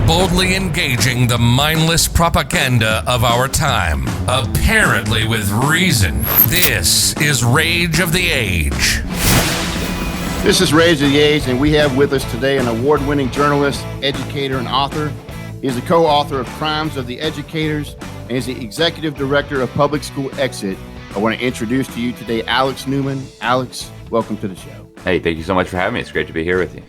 boldly engaging the mindless propaganda of our time, apparently with reason. This is Rage of the Age. This is Rage of the Age, and we have with us today an award-winning journalist, educator, and author. He is the co-author of Crimes of the Educators and is the executive director of Public School Exit. I want to introduce to you today Alex Newman. Alex, welcome to the show. Hey, thank you so much for having me. It's great to be here with you.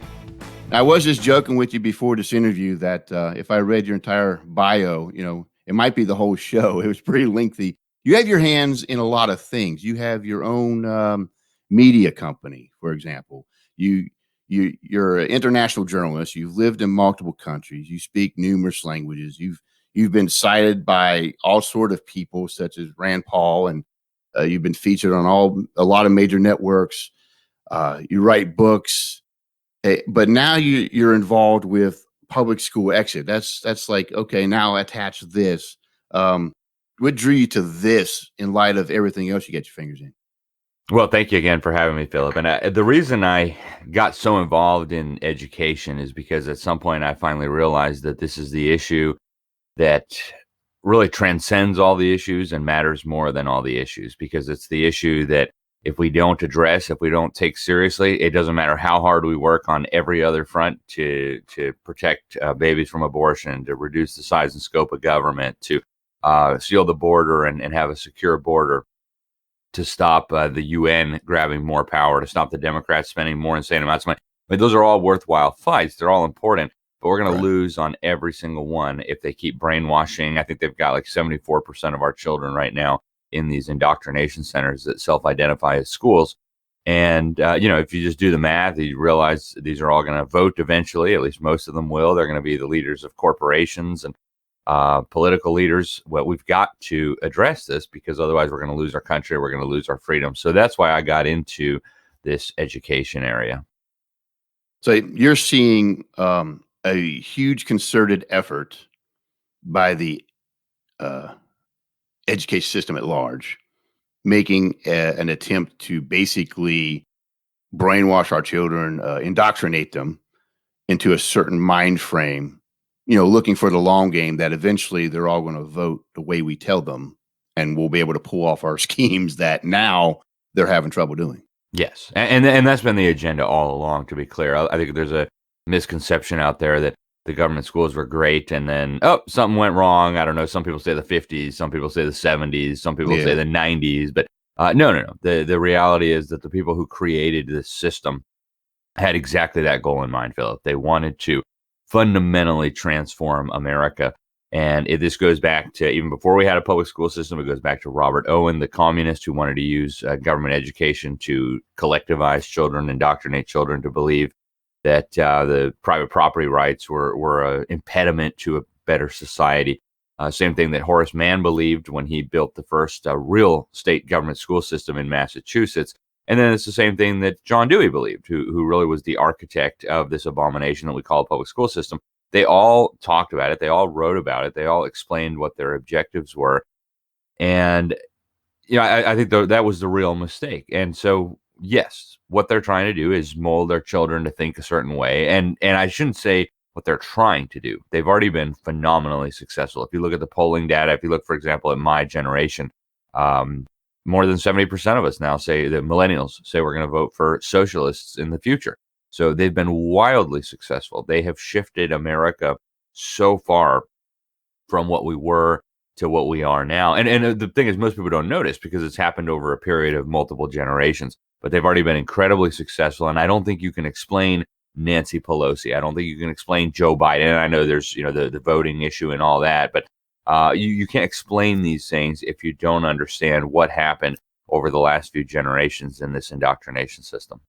I was just joking with you before this interview that if I read your entire bio, it might be the whole show. It was pretty lengthy. You have your hands in a lot of things. You have your own media company, for example. You're an international journalist. You've lived in multiple countries. You speak numerous languages. You've been cited by all sort of people, such as Rand Paul, and you've been featured on a lot of major networks. You write books. But now you're involved with Public School Exit. That's like, okay, now attach this. What drew you to this in light of everything else you get your fingers in? Well, thank you again for having me, Philip. And the reason I got so involved in education is because at some point I finally realized that this is the issue that really transcends all the issues and matters more than all the issues, because it's the issue that if we don't address, if we don't take seriously, it doesn't matter how hard we work on every other front to protect babies from abortion, to reduce the size and scope of government, to seal the border and have a secure border, to stop the UN grabbing more power, to stop the Democrats spending more insane amounts of money. I mean, those are all worthwhile fights. They're all important, but we're going to lose on every single one if they keep brainwashing. I think they've got like 74% of our children right now in these indoctrination centers that self-identify as schools. And, if you just do the math, you realize these are all going to vote eventually. At least most of them will. They're going to be the leaders of corporations and political leaders. Well, we've got to address this because otherwise we're going to lose our country. We're going to lose our freedom. So that's why I got into this education area. So you're seeing a huge concerted effort by the education system at large, making an attempt to basically brainwash our children, indoctrinate them into a certain mind frame, looking for the long game that eventually they're all going to vote the way we tell them, and we'll be able to pull off our schemes that now they're having trouble doing. Yes. And that's been the agenda all along, to be clear. I think there's a misconception out there that the government schools were great, and then, something went wrong. I don't know. Some people say the 50s, some people say the 70s, some people say the 90s. But no. The reality is that the people who created this system had exactly that goal in mind, Philip. They wanted to fundamentally transform America. And this goes back to even before we had a public school system. It goes back to Robert Owen, the communist who wanted to use government education to collectivize children, indoctrinate children to believe that the private property rights were an impediment to a better society. Same thing that Horace Mann believed when he built the first real state government school system in Massachusetts. And then it's the same thing that John Dewey believed, who really was the architect of this abomination that we call a public school system. They all talked about it. They all wrote about it. They all explained what their objectives were. And, I think that was the real mistake. And so, yes, what they're trying to do is mold their children to think a certain way. And I shouldn't say what they're trying to do. They've already been phenomenally successful. If you look at the polling data, if you look, for example, at my generation, more than 70% of us now say that millennials say we're going to vote for socialists in the future. So they've been wildly successful. They have shifted America so far from what we were to what we are now. And the thing is, most people don't notice because it's happened over a period of multiple generations. But they've already been incredibly successful. And I don't think you can explain Nancy Pelosi. I don't think you can explain Joe Biden. And I know there's, the voting issue and all that. But you can't explain these things if you don't understand what happened over the last few generations in this indoctrination system.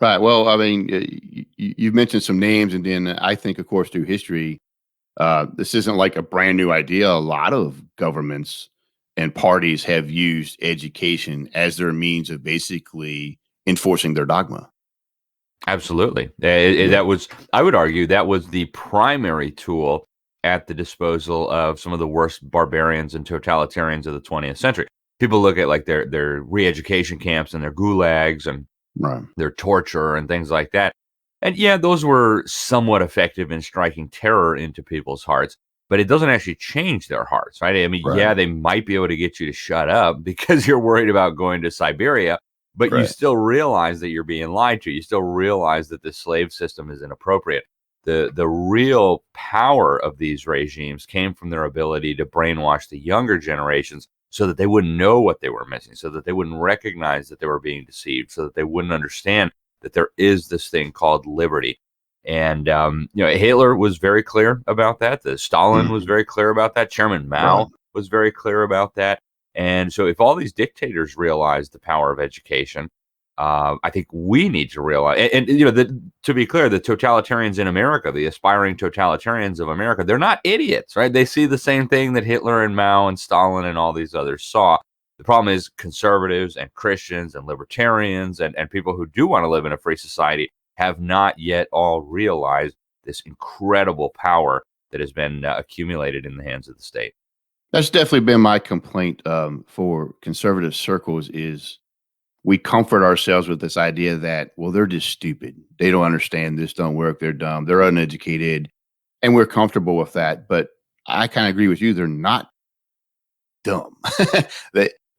Right. Well, I mean, you've mentioned some names, and then I think, of course, through history, this isn't like a brand new idea. A lot of governments and parties have used education as their means of basically enforcing their dogma. Absolutely. That was, I would argue, that was the primary tool at the disposal of some of the worst barbarians and totalitarians of the 20th century. People look at like their re-education camps and their gulags and their torture and things like that. And yeah, those were somewhat effective in striking terror into people's hearts, but it doesn't actually change their hearts, right? I mean, yeah, Right. they might be able to get you to shut up because you're worried about going to Siberia, but you Right. still realize that you're being lied to. You still realize that the slave system is inappropriate. The real power of these regimes came from their ability to brainwash the younger generations so that they wouldn't know what they were missing, so that they wouldn't recognize that they were being deceived, so that they wouldn't understand that there is this thing called liberty. And Hitler was very clear about that. Stalin was Mhm. very clear about that. Chairman Right. Mao was very clear about that. And so, if all these dictators realize the power of education, I think we need to realize. To be clear, the totalitarians in America, the aspiring totalitarians of America, they're not idiots, right? They see the same thing that Hitler and Mao and Stalin and all these others saw. The problem is conservatives and Christians and libertarians and people who do want to live in a free society have not yet all realized this incredible power that has been accumulated in the hands of the state. That's definitely been my complaint for conservative circles is we comfort ourselves with this idea that, well, they're just stupid. They don't understand this, don't work. They're dumb. They're uneducated. And we're comfortable with that. But I kind of agree with you. They're not dumb.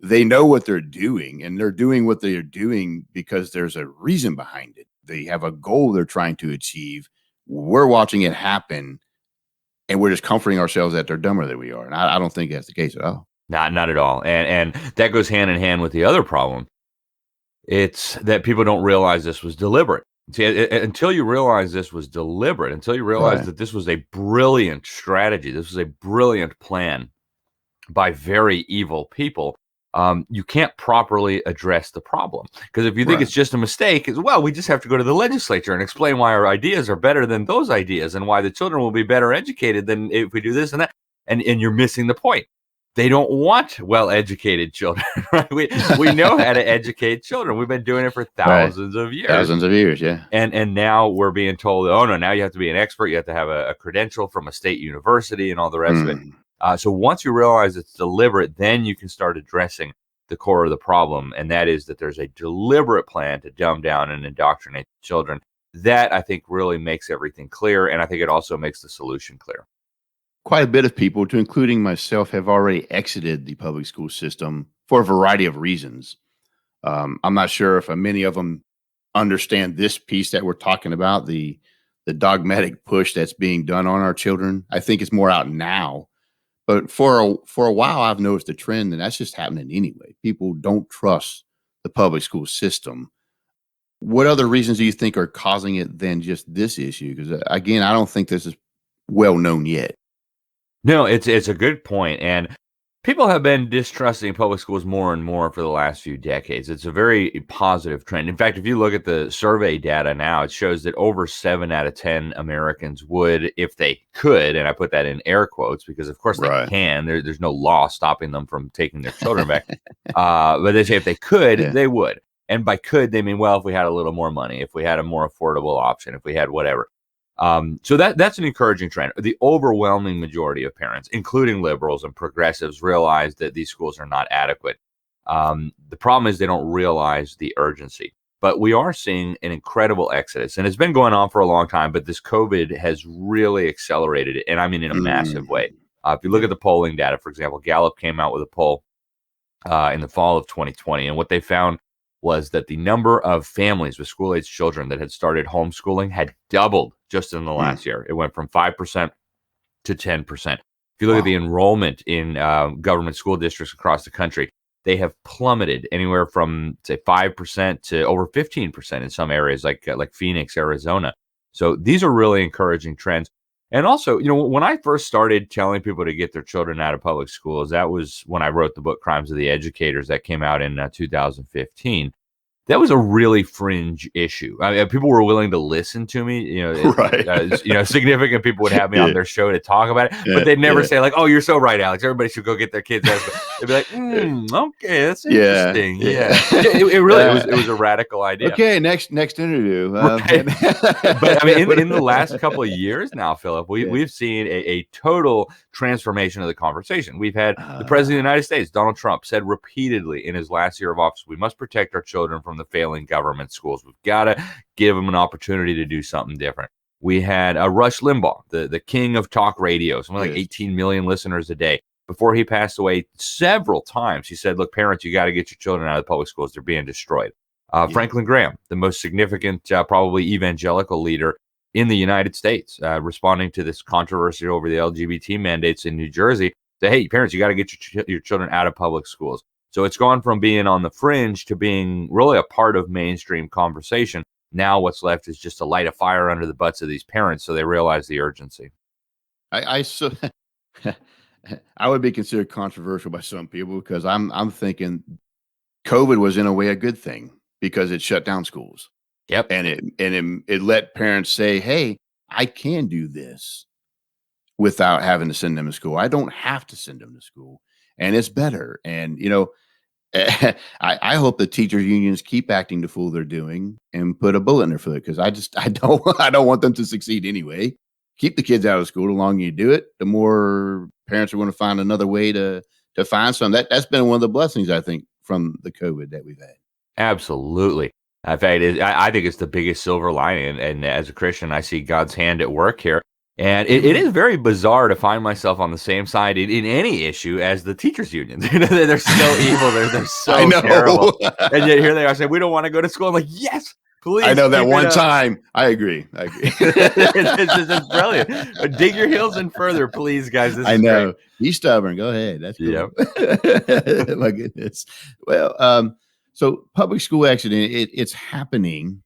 they know what they're doing, and they're doing what they're doing because there's a reason behind it. They have a goal they're trying to achieve. We're watching it happen, and we're just comforting ourselves that they're dumber than we are. And I don't think that's the case at all. Not at all. And that goes hand in hand with the other problem. It's that people don't realize this was deliberate. See, until you realize this was deliberate, until you realize Right. that this was a brilliant strategy, this was a brilliant plan by very evil people, you can't properly address the problem. Because if you think Right. it's just a mistake, we just have to go to the legislature and explain why our ideas are better than those ideas and why the children will be better educated than if we do this and that. And you're missing the point. They don't want well-educated children, right? We know how to educate children. We've been doing it for thousands of years. Thousands of years, yeah. And now we're being told, oh, no, now you have to be an expert. You have to have a credential from a state university and all the rest of it. So once you realize it's deliberate, then you can start addressing the core of the problem. And that is that there's a deliberate plan to dumb down and indoctrinate children. That, I think, really makes everything clear. And I think it also makes the solution clear. Quite a bit of people, to including myself, have already exited the public school system for a variety of reasons. I'm not sure if many of them understand this piece that we're talking about, the dogmatic push that's being done on our children. I think it's more out now, but for a while, I've noticed a trend, and that's just happening anyway. People don't trust the public school system. What other reasons do you think are causing it than just this issue? Because again, I don't think this is well known yet. No, it's a good point. And people have been distrusting public schools more and more for the last few decades. It's a very positive trend. In fact, if you look at the survey data now, it shows that over 7 out of 10 Americans would, if they could, and I put that in air quotes because of course they Right. can, there's no law stopping them from taking their children back. But they say if they could, Yeah. they would. And by could, they mean, well, if we had a little more money, if we had a more affordable option, if we had whatever. So that's an encouraging trend. The overwhelming majority of parents, including liberals and progressives, realize that these schools are not adequate. The problem is they don't realize the urgency. But we are seeing an incredible exodus, and it's been going on for a long time, but this COVID has really accelerated it, and I mean in a massive way. If you look at the polling data, for example, Gallup came out with a poll in the fall of 2020, and what they found was that the number of families with school-age children that had started homeschooling had doubled just in the last year. It went from 5% to 10%. If you look at the enrollment in government school districts across the country, they have plummeted anywhere from, say, 5% to over 15% in some areas like Phoenix, Arizona. So these are really encouraging trends. And also, when I first started telling people to get their children out of public schools, that was when I wrote the book Crimes of the Educators that came out in 2015. That was a really fringe issue. I mean, people were willing to listen to me. Right. Significant people would have me on their show to talk about it, but they'd never say like, "Oh, you're so right, Alex. Everybody should go get their kids out." They'd be like, "Okay, that's interesting." Yeah. It really it was a radical idea. Okay, next interview. Right. But I mean, in the last couple of years now, Philip, we've seen a total transformation of the conversation. We've had the president of the United States, Donald Trump, said repeatedly in his last year of office, "We must protect our children from the failing government schools. We've got to give them an opportunity to do something different. We had Rush Limbaugh, the king of talk radio, something like 18 million listeners a day. Before he passed away, several times he said, look, parents, you got to get your children out of the public schools. They're being destroyed. Franklin Graham, the most significant, probably evangelical leader in the United States, responding to this controversy over the LGBT mandates in New Jersey, said, hey, parents, you got to get your children out of public schools. So it's gone from being on the fringe to being really a part of mainstream conversation. Now what's left is just to light a fire under the butts of these parents so they realize the urgency. I would be considered controversial by some people because I'm thinking COVID was in a way a good thing because it shut down schools. Yep. And it let parents say, hey, I can do this without having to send them to school. I don't have to send them to school, and it's better. And, I hope the teachers unions keep acting the fool they're doing and put a bullet in their foot, because I don't want them to succeed anyway. Keep the kids out of school. The longer you do it, the more parents are going to find another way to find some. That's been one of the blessings, I think, from the COVID that we've had. Absolutely. In fact, I think it's the biggest silver lining. And as a Christian, I see God's hand at work here. And it is very bizarre to find myself on the same side in any issue as the teachers' unions. They're so evil. They're so terrible. And yet here they are saying, we don't want to go to school. I'm like, yes, please. I know that one time. I agree. It's brilliant. Dig your heels in further, please, guys. This I is know. great. Be stubborn. Go ahead. That's cool. Yep. My goodness. Well, so public school accident, it's happening.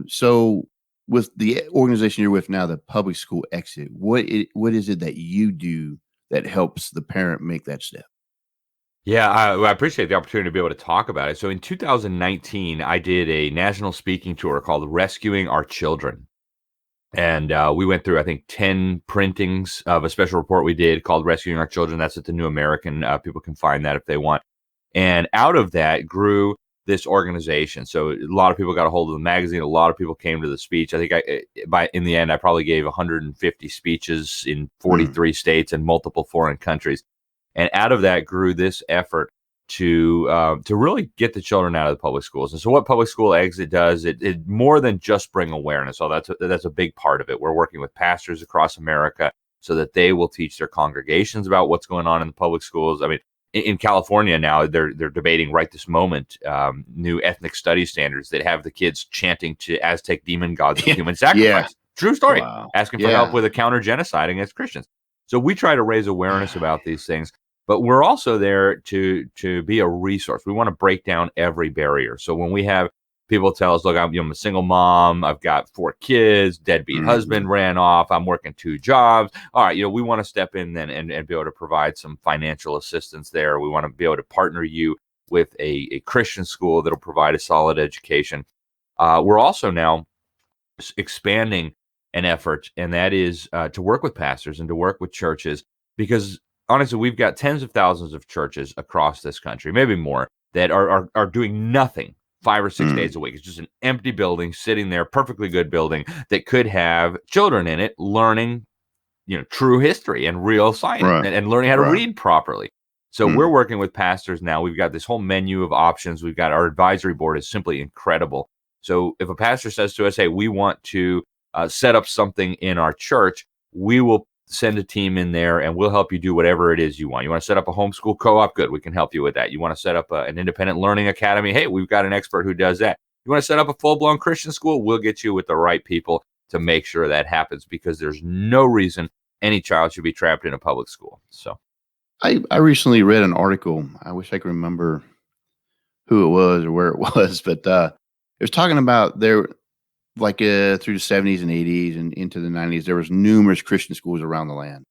So with the organization you're with now, the Public School Exit, what is it that you do that helps the parent make that step? Yeah, I appreciate the opportunity to be able to talk about it. So in 2019, I did a national speaking tour called Rescuing Our Children. And we went through, I think, 10 printings of a special report we did called Rescuing Our Children. That's at the New American. People can find that if they want. And out of that grew this organization. So a lot of people got a hold of the magazine. A lot of people came to the speech. I think in the end, I probably gave 150 speeches in 43 states and multiple foreign countries. And out of that grew this effort to really get the children out of the public schools. And so what Public School Exit does, it more than just bring awareness. So that's a big part of it. We're working with pastors across America so that they will teach their congregations about what's going on in the public schools. I mean, in California now, they're debating right this moment new ethnic studies standards that have the kids chanting to Aztec demon gods of human sacrifice. Yeah. True story. Wow. Asking for help with a counter genocide against Christians. So we try to raise awareness about these things, but we're also there to be a resource. We want to break down every barrier. So when we have people tell us, look, I'm a single mom, I've got 4 kids, deadbeat husband ran off, I'm working 2 jobs. All right, we want to step in then and be able to provide some financial assistance there. We want to be able to partner you with a Christian school that'll provide a solid education. We're also now expanding an effort, and that is to work with pastors and to work with churches, because honestly, we've got tens of thousands of churches across this country, maybe more, that are doing nothing 5 or 6 days a week. It's just an empty building sitting there, perfectly good building that could have children in it learning, true history and real science and learning how to read properly. So we're working with pastors now. We've got this whole menu of options. We've got our advisory board is simply incredible. So if a pastor says to us, hey, we want to set up something in our church, we will send a team in there and we'll help you do whatever it is you want. You want to set up a homeschool co-op? Good. We can help you with that. You want to set up an independent learning academy? Hey, we've got an expert who does that. You want to set up a full-blown Christian school? We'll get you with the right people to make sure that happens, because there's no reason any child should be trapped in a public school. So I recently read an article. I wish I could remember who it was or where it was, but it was talking about through the 70s and 80s and into the 90s, there was numerous Christian schools around the land.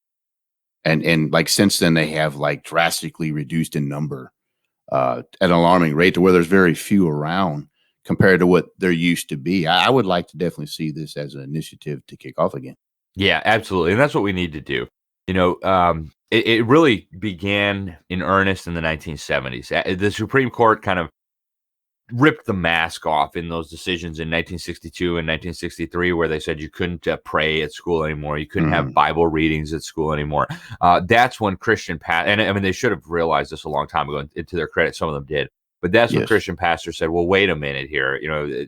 And like since then, they have like drastically reduced in number at an alarming rate to where there's very few around compared to what there used to be. I would like to definitely see this as an initiative to kick off again. Yeah, absolutely. And that's what we need to do. It really began in earnest in the 1970s. The Supreme Court kind of ripped the mask off in those decisions in 1962 and 1963, where they said you couldn't pray at school anymore. You couldn't have Bible readings at school anymore. That's when Christian and I mean, they should have realized this a long time ago, and to their credit, some of them did. But that's when Yes. Christian pastors said, well, wait a minute here.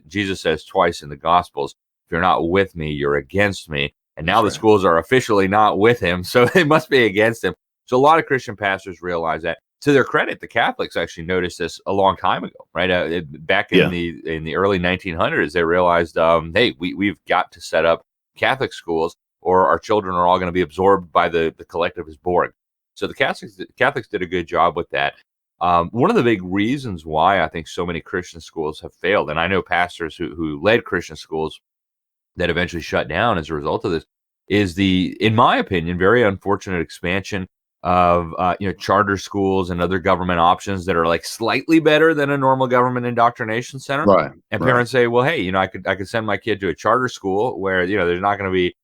Jesus says twice in the Gospels, if you're not with me, you're against me. And now the schools are officially not with him, so they must be against him. So a lot of Christian pastors realize that. To their credit, the Catholics actually noticed this a long time ago, right? Back in the early 1900s, they realized, hey, we've got to set up Catholic schools, or our children are all going to be absorbed by the collectivist Borg. So the Catholics did a good job with that. One of the big reasons why I think so many Christian schools have failed, and I know pastors who led Christian schools that eventually shut down as a result of this, is the, in my opinion, very unfortunate expansion of charter schools and other government options that are like slightly better than a normal government indoctrination center. Right. And parents say, well, hey, I could send my kid to a charter school where there's not going to be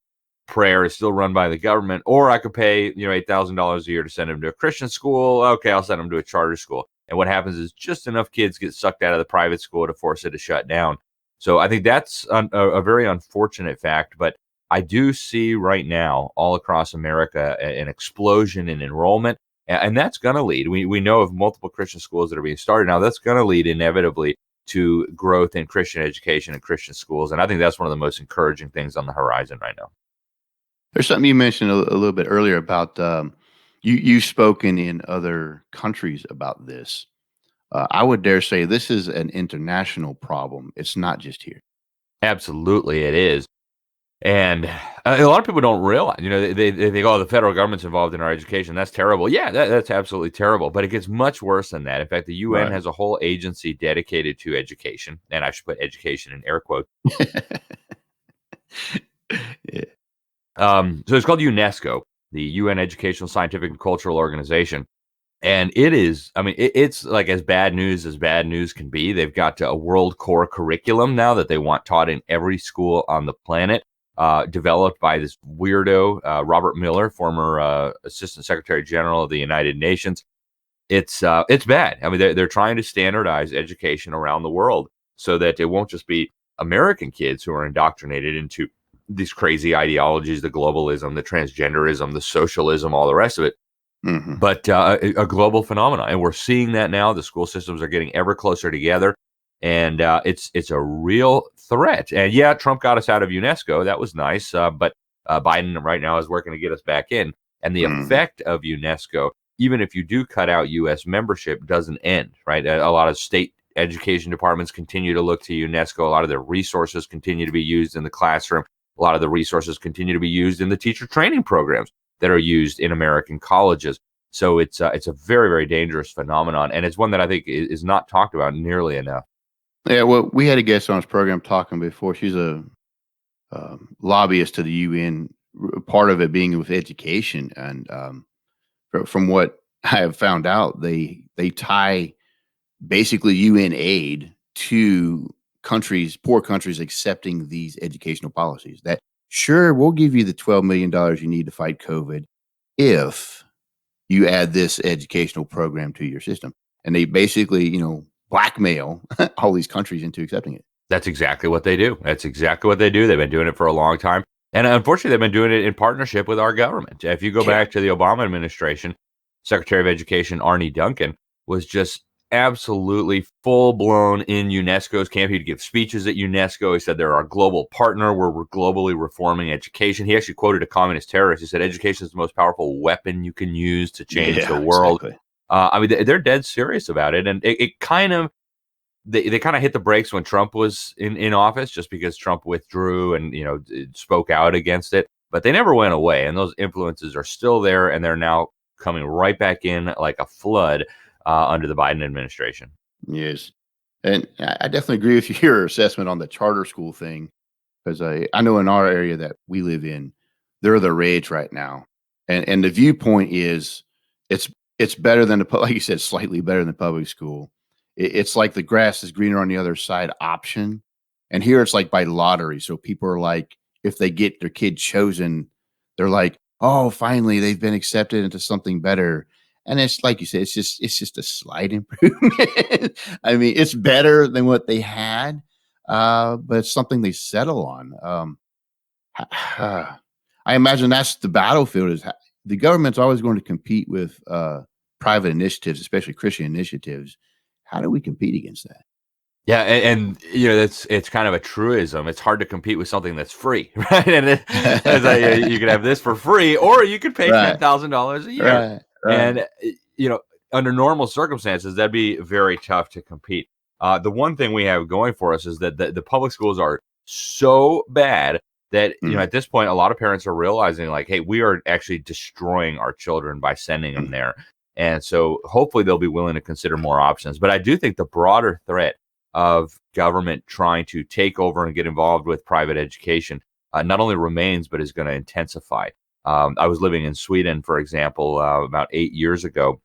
prayer, is still run by the government, or I could pay $8,000 a year to send him to a Christian school. Okay, I'll send him to a charter school. And what happens is just enough kids get sucked out of the private school to force it to shut down. So I think that's a very unfortunate fact, but I do see right now all across America an explosion in enrollment, and that's going to lead. We know of multiple Christian schools that are being started now. That's going to lead inevitably to growth in Christian education and Christian schools, and I think that's one of the most encouraging things on the horizon right now. There's something you mentioned a little bit earlier about you've spoken in other countries about this. I would dare say this is an international problem. It's not just here. Absolutely, it is. And a lot of people don't realize, they think, oh, the federal government's involved in our education. That's terrible. Yeah, that's absolutely terrible. But it gets much worse than that. In fact, the UN has a whole agency dedicated to education. And I should put education in air quotes. Yeah. So it's called UNESCO, the UN Educational, Scientific, and Cultural Organization. And it is, it's like as bad news can be. They've got a world core curriculum now that they want taught in every school on the planet, developed by this weirdo, Robert Miller, former Assistant Secretary General of the United Nations. It's bad. They're trying to standardize education around the world so that it won't just be American kids who are indoctrinated into these crazy ideologies, the globalism, the transgenderism, the socialism, all the rest of it. Mm-hmm. But a global phenomenon, and we're seeing that now. The school systems are getting ever closer together, and it's a real threat. And yeah, Trump got us out of UNESCO. That was nice, but Biden right now is working to get us back in. And the effect of UNESCO, even if you do cut out U.S. membership, doesn't end. Right? A lot of state education departments continue to look to UNESCO. A lot of their resources continue to be used in the classroom. A lot of the resources continue to be used in the teacher training programs that are used in American colleges. So it's a very, very dangerous phenomenon, and it's one that I think is not talked about nearly enough. Yeah, well, we had a guest on this program talking before. She's a lobbyist to the UN, part of it being with education. And from what I have found out, they tie basically UN aid to poor countries accepting these educational policies. That sure, we'll give you the $12 million you need to fight COVID if you add this educational program to your system. And they basically, blackmail all these countries into accepting it. That's exactly what they do. They've been doing it for a long time. And unfortunately, they've been doing it in partnership with our government. If you go back to the Obama administration, Secretary of Education Arne Duncan was just absolutely full-blown in UNESCO's camp. He'd give speeches at UNESCO. He said they're our global partner where we're globally reforming education. He actually quoted a communist terrorist. He said education is the most powerful weapon you can use to change the world. Exactly. They're dead serious about it. And it kind of, they kind of hit the brakes when Trump was in office, just because Trump withdrew and, spoke out against it. But they never went away. And those influences are still there. And they're now coming right back in like a flood under the Biden administration. Yes. And I definitely agree with your assessment on the charter school thing, because I know in our area that we live in, they're the rage right now. And the viewpoint is it's better than like you said, slightly better than public school. It's like the grass is greener on the other side option. And here it's like by lottery. So people are like, if they get their kid chosen, they're like, oh, finally they've been accepted into something better. And it's like you said, it's just a slight improvement. It's better than what they had, but it's something they settle on. I imagine that's the battlefield. Is the government's always going to compete with private initiatives, especially Christian initiatives. how do we compete against that? Yeah, and it's kind of a truism. It's hard to compete with something that's free, right? And it's like, you could have this for free, or you could pay Right. $10,000 a year. Right. And under normal circumstances, that'd be very tough to compete. The one thing we have going for us is that the public schools are so bad that at this point, a lot of parents are realizing, like, hey, we are actually destroying our children by sending them there. And so hopefully they'll be willing to consider more options. But I do think the broader threat of government trying to take over and get involved with private education not only remains, but is going to intensify. I was living in Sweden, for example, about 8 years ago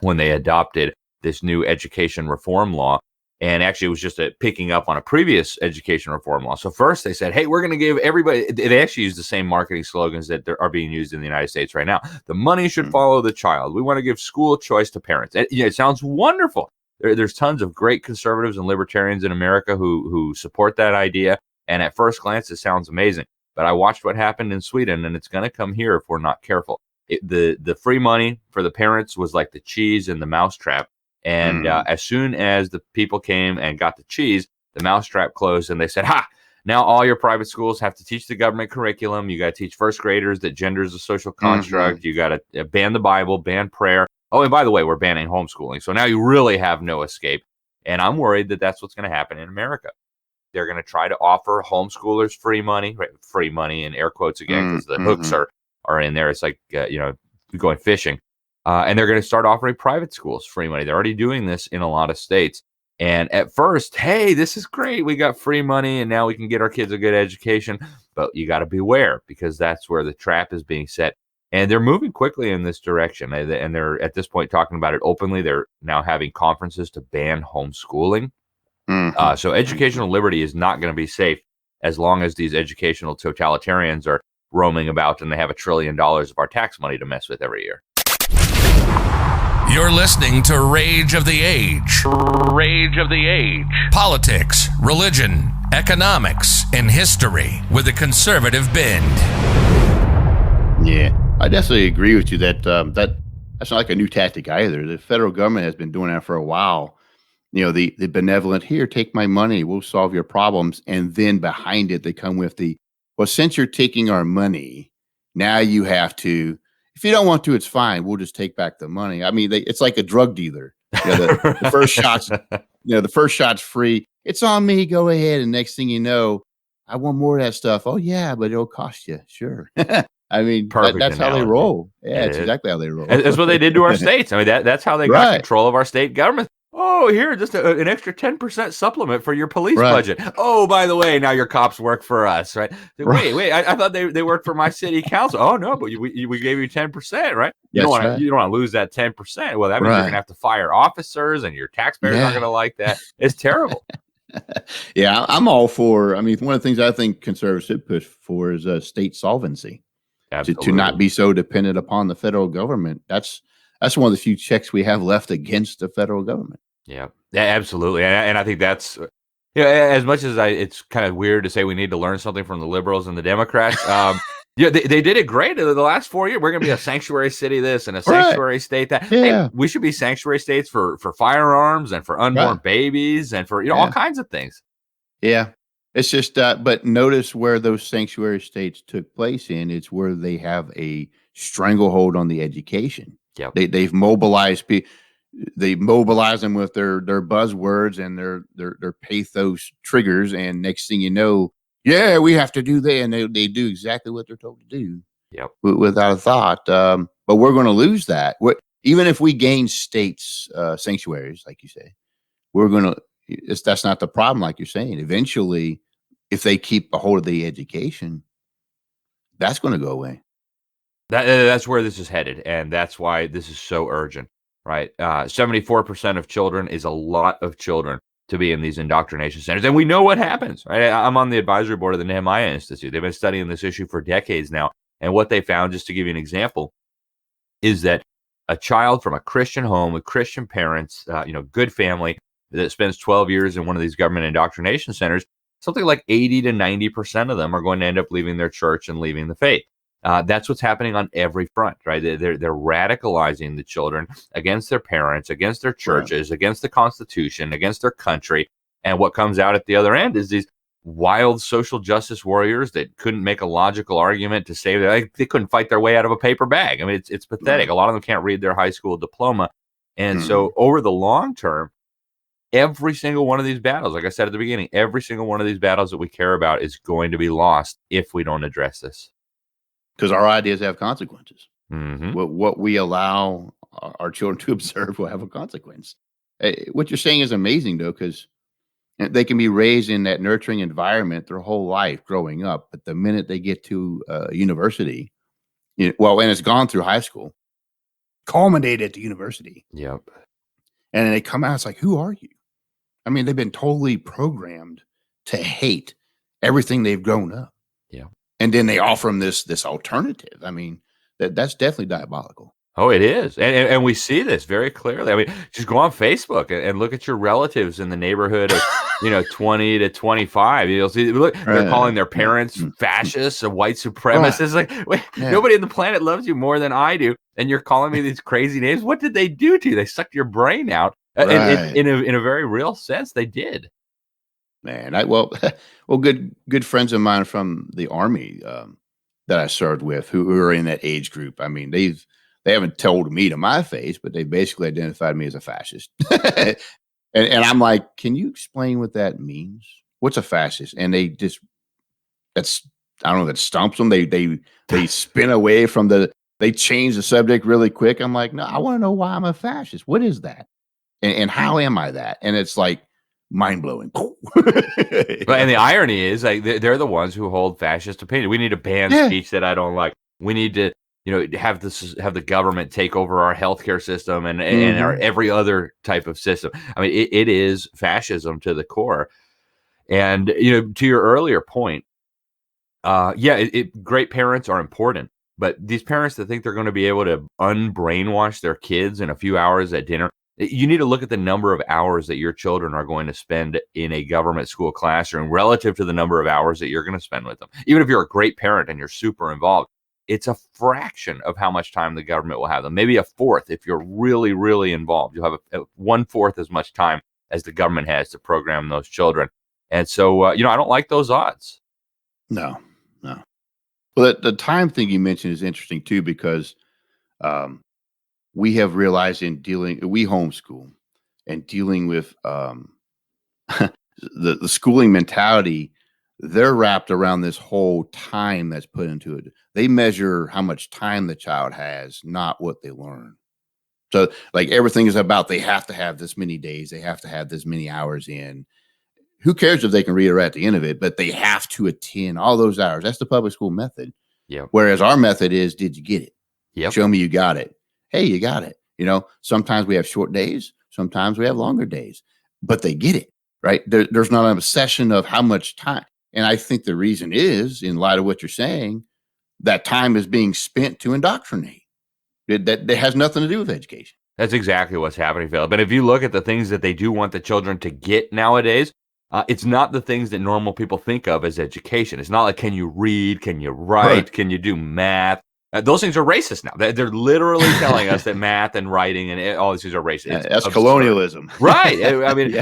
when they adopted this new education reform law. And actually, it was just picking up on a previous education reform law. So first they said, hey, we're going to give everybody, they actually use the same marketing slogans that are being used in the United States right now. The money should follow the child. We want to give school choice to parents. It sounds wonderful. There's tons of great conservatives and libertarians in America who support that idea. And at first glance, it sounds amazing. But I watched what happened in Sweden, and it's going to come here if we're not careful. The free money for the parents was like the cheese in the mousetrap. And as soon as the people came and got the cheese, the mousetrap closed, and they said, now all your private schools have to teach the government curriculum. You got to teach first graders that gender is a social construct. You got to ban the Bible, ban prayer. Oh, and by the way, we're banning homeschooling. So now you really have no escape. And I'm worried that that's what's going to happen in America. They're going to try to offer homeschoolers free money, right? Free money in air quotes again, because the hooks are in there. It's like, going fishing. And they're going to start offering private schools free money. They're already doing this in a lot of states. And at first, hey, this is great. We got free money and now we can get our kids a good education. But you got to beware, because that's where the trap is being set. And they're moving quickly in this direction. And they're at this point talking about it openly. They're now having conferences to ban homeschooling. So educational liberty is not going to be safe as long as these educational totalitarians are roaming about and they have $1 trillion of our tax money to mess with every year. You're listening to Rage of the Age. Rage of the Age. Politics, religion, economics, and history with a conservative bend. Yeah, I definitely agree with you that that's not like a new tactic either. The federal government has been doing that for a while. The benevolent, here, take my money, we'll solve your problems. And then behind it, they come with well, since you're taking our money, now you have to, if you don't want to, it's fine. We'll just take back the money. I mean, it's like a drug dealer. The first shot's, the first shot's free. It's on me. Go ahead. And next thing you know, I want more of that stuff. Oh yeah, but it'll cost you. Sure. I mean, that's how they roll. Yeah, it's exactly how they roll. That's what they did to our states. I mean, that's how they got control of our state government. Oh, here, just an extra 10% supplement for your police budget. Oh, by the way, now your cops work for us, right? Wait, I thought they worked for my city council. Oh, no, but we gave you 10%, right? You don't want to lose that 10%. Well, that means you're going to have to fire officers, and your taxpayers aren't going to like that. It's terrible. Yeah, I'm all for, I mean, one of the things I think conservatives should push for is state solvency. To not be so dependent upon the federal government. That's one of the few checks we have left against the federal government. Yeah, absolutely. And I think that's, as much as it's kind of weird to say we need to learn something from the liberals and the Democrats. They did it great in the last 4 years. We're going to be a sanctuary city this and a sanctuary state that. Yeah. Hey, we should be sanctuary states for firearms and for unborn babies and for all kinds of things. Yeah. It's just, but notice where those sanctuary states took place in. It's where they have a stranglehold on the education. Yep. They've mobilized people. They mobilize them with their buzzwords and their pathos triggers. And next thing you know, yeah, we have to do that. And they do exactly what they're told to do. Yep. Without a thought. But we're going to lose that. Even if we gain states, sanctuaries, like you say, we're going to, that's not the problem. Like you're saying, eventually, if they keep a hold of the education, that's going to go away. That's where this is headed. And that's why this is so urgent, right? 74% of children is a lot of children to be in these indoctrination centers. And we know what happens, right? I'm on the advisory board of the Nehemiah Institute. They've been studying this issue for decades now. And what they found, just to give you an example, is that a child from a Christian home with Christian parents, good family that spends 12 years in one of these government indoctrination centers, something like 80 to 90% of them are going to end up leaving their church and leaving the faith. That's what's happening on every front, right? They're radicalizing the children against their parents, against their churches, against the Constitution, against their country. And what comes out at the other end is these wild social justice warriors that couldn't make a logical argument to save their, they couldn't fight their way out of a paper bag. I mean, it's pathetic. A lot of them can't read their high school diploma. And so over the long term, every single one of these battles, like I said at the beginning, every single one of these battles that we care about is going to be lost if we don't address this. Because our ideas have consequences. Mm-hmm. What we allow our children to observe will have a consequence. What you're saying is amazing, though, because they can be raised in that nurturing environment their whole life growing up. But the minute they get to university, and it's gone through high school, culminated at the university. Yep. And then they come out, it's like, who are you? I mean, they've been totally programmed to hate everything they've grown up. Yeah. And then they offer them this alternative. I mean, that's definitely diabolical. Oh, it is. And we see this very clearly. I mean, just go on Facebook and look at your relatives in the neighborhood of, 20 to 25. You'll see, look, they're calling their parents fascists or white supremacists. Like, wait, nobody on the planet loves you more than I do. And you're calling me these crazy names. What did they do to you? They sucked your brain out. In a very real sense, they did. Man, good friends of mine from the Army that I served with who are in that age group. I mean, they haven't told me to my face, but they basically identified me as a fascist. and I'm like, can you explain what that means? What's a fascist? And they just, I don't know, that stumps them. They spin away from they change the subject really quick. I'm like, no, I want to know why I'm a fascist. What is that? And how am I that? And it's like mind blowing. But and the irony is, like, they're the ones who hold fascist opinion. We need to ban speech that I don't like. We need to, have the government take over our healthcare system and our every other type of system. I mean, it is fascism to the core. And to your earlier point, great parents are important, but these parents that think they're going to be able to unbrainwash their kids in a few hours at dinner. You need to look at the number of hours that your children are going to spend in a government school classroom relative to the number of hours that you're going to spend with them. Even if you're a great parent and you're super involved, it's a fraction of how much time the government will have them. Maybe a fourth if you're really, really involved. You'll have a 1/4 as much time as the government has to program those children. And so, I don't like those odds. No. Well, the time thing you mentioned is interesting, too, because we have realized we homeschool and dealing with the schooling mentality, they're wrapped around this whole time that's put into it. They measure how much time the child has, not what they learn. So like everything is about, they have to have this many days. They have to have this many hours in. Who cares if they can read or at the end of it, but they have to attend all those hours. That's the public school method. Yeah. Whereas our method is, did you get it? Yep. Show me you got it. Hey, you got it. Sometimes we have short days. Sometimes we have longer days, but they get it, right? There's not an obsession of how much time. And I think the reason is, in light of what you're saying, that time is being spent to indoctrinate. That has nothing to do with education. That's exactly what's happening, Philip. But if you look at the things that they do want the children to get nowadays, it's not the things that normal people think of as education. It's not like, can you read? Can you write? Right. Can you do math? Those things are racist now. They're literally telling us that math and writing and all these things are racist. That's colonialism. Right. I mean,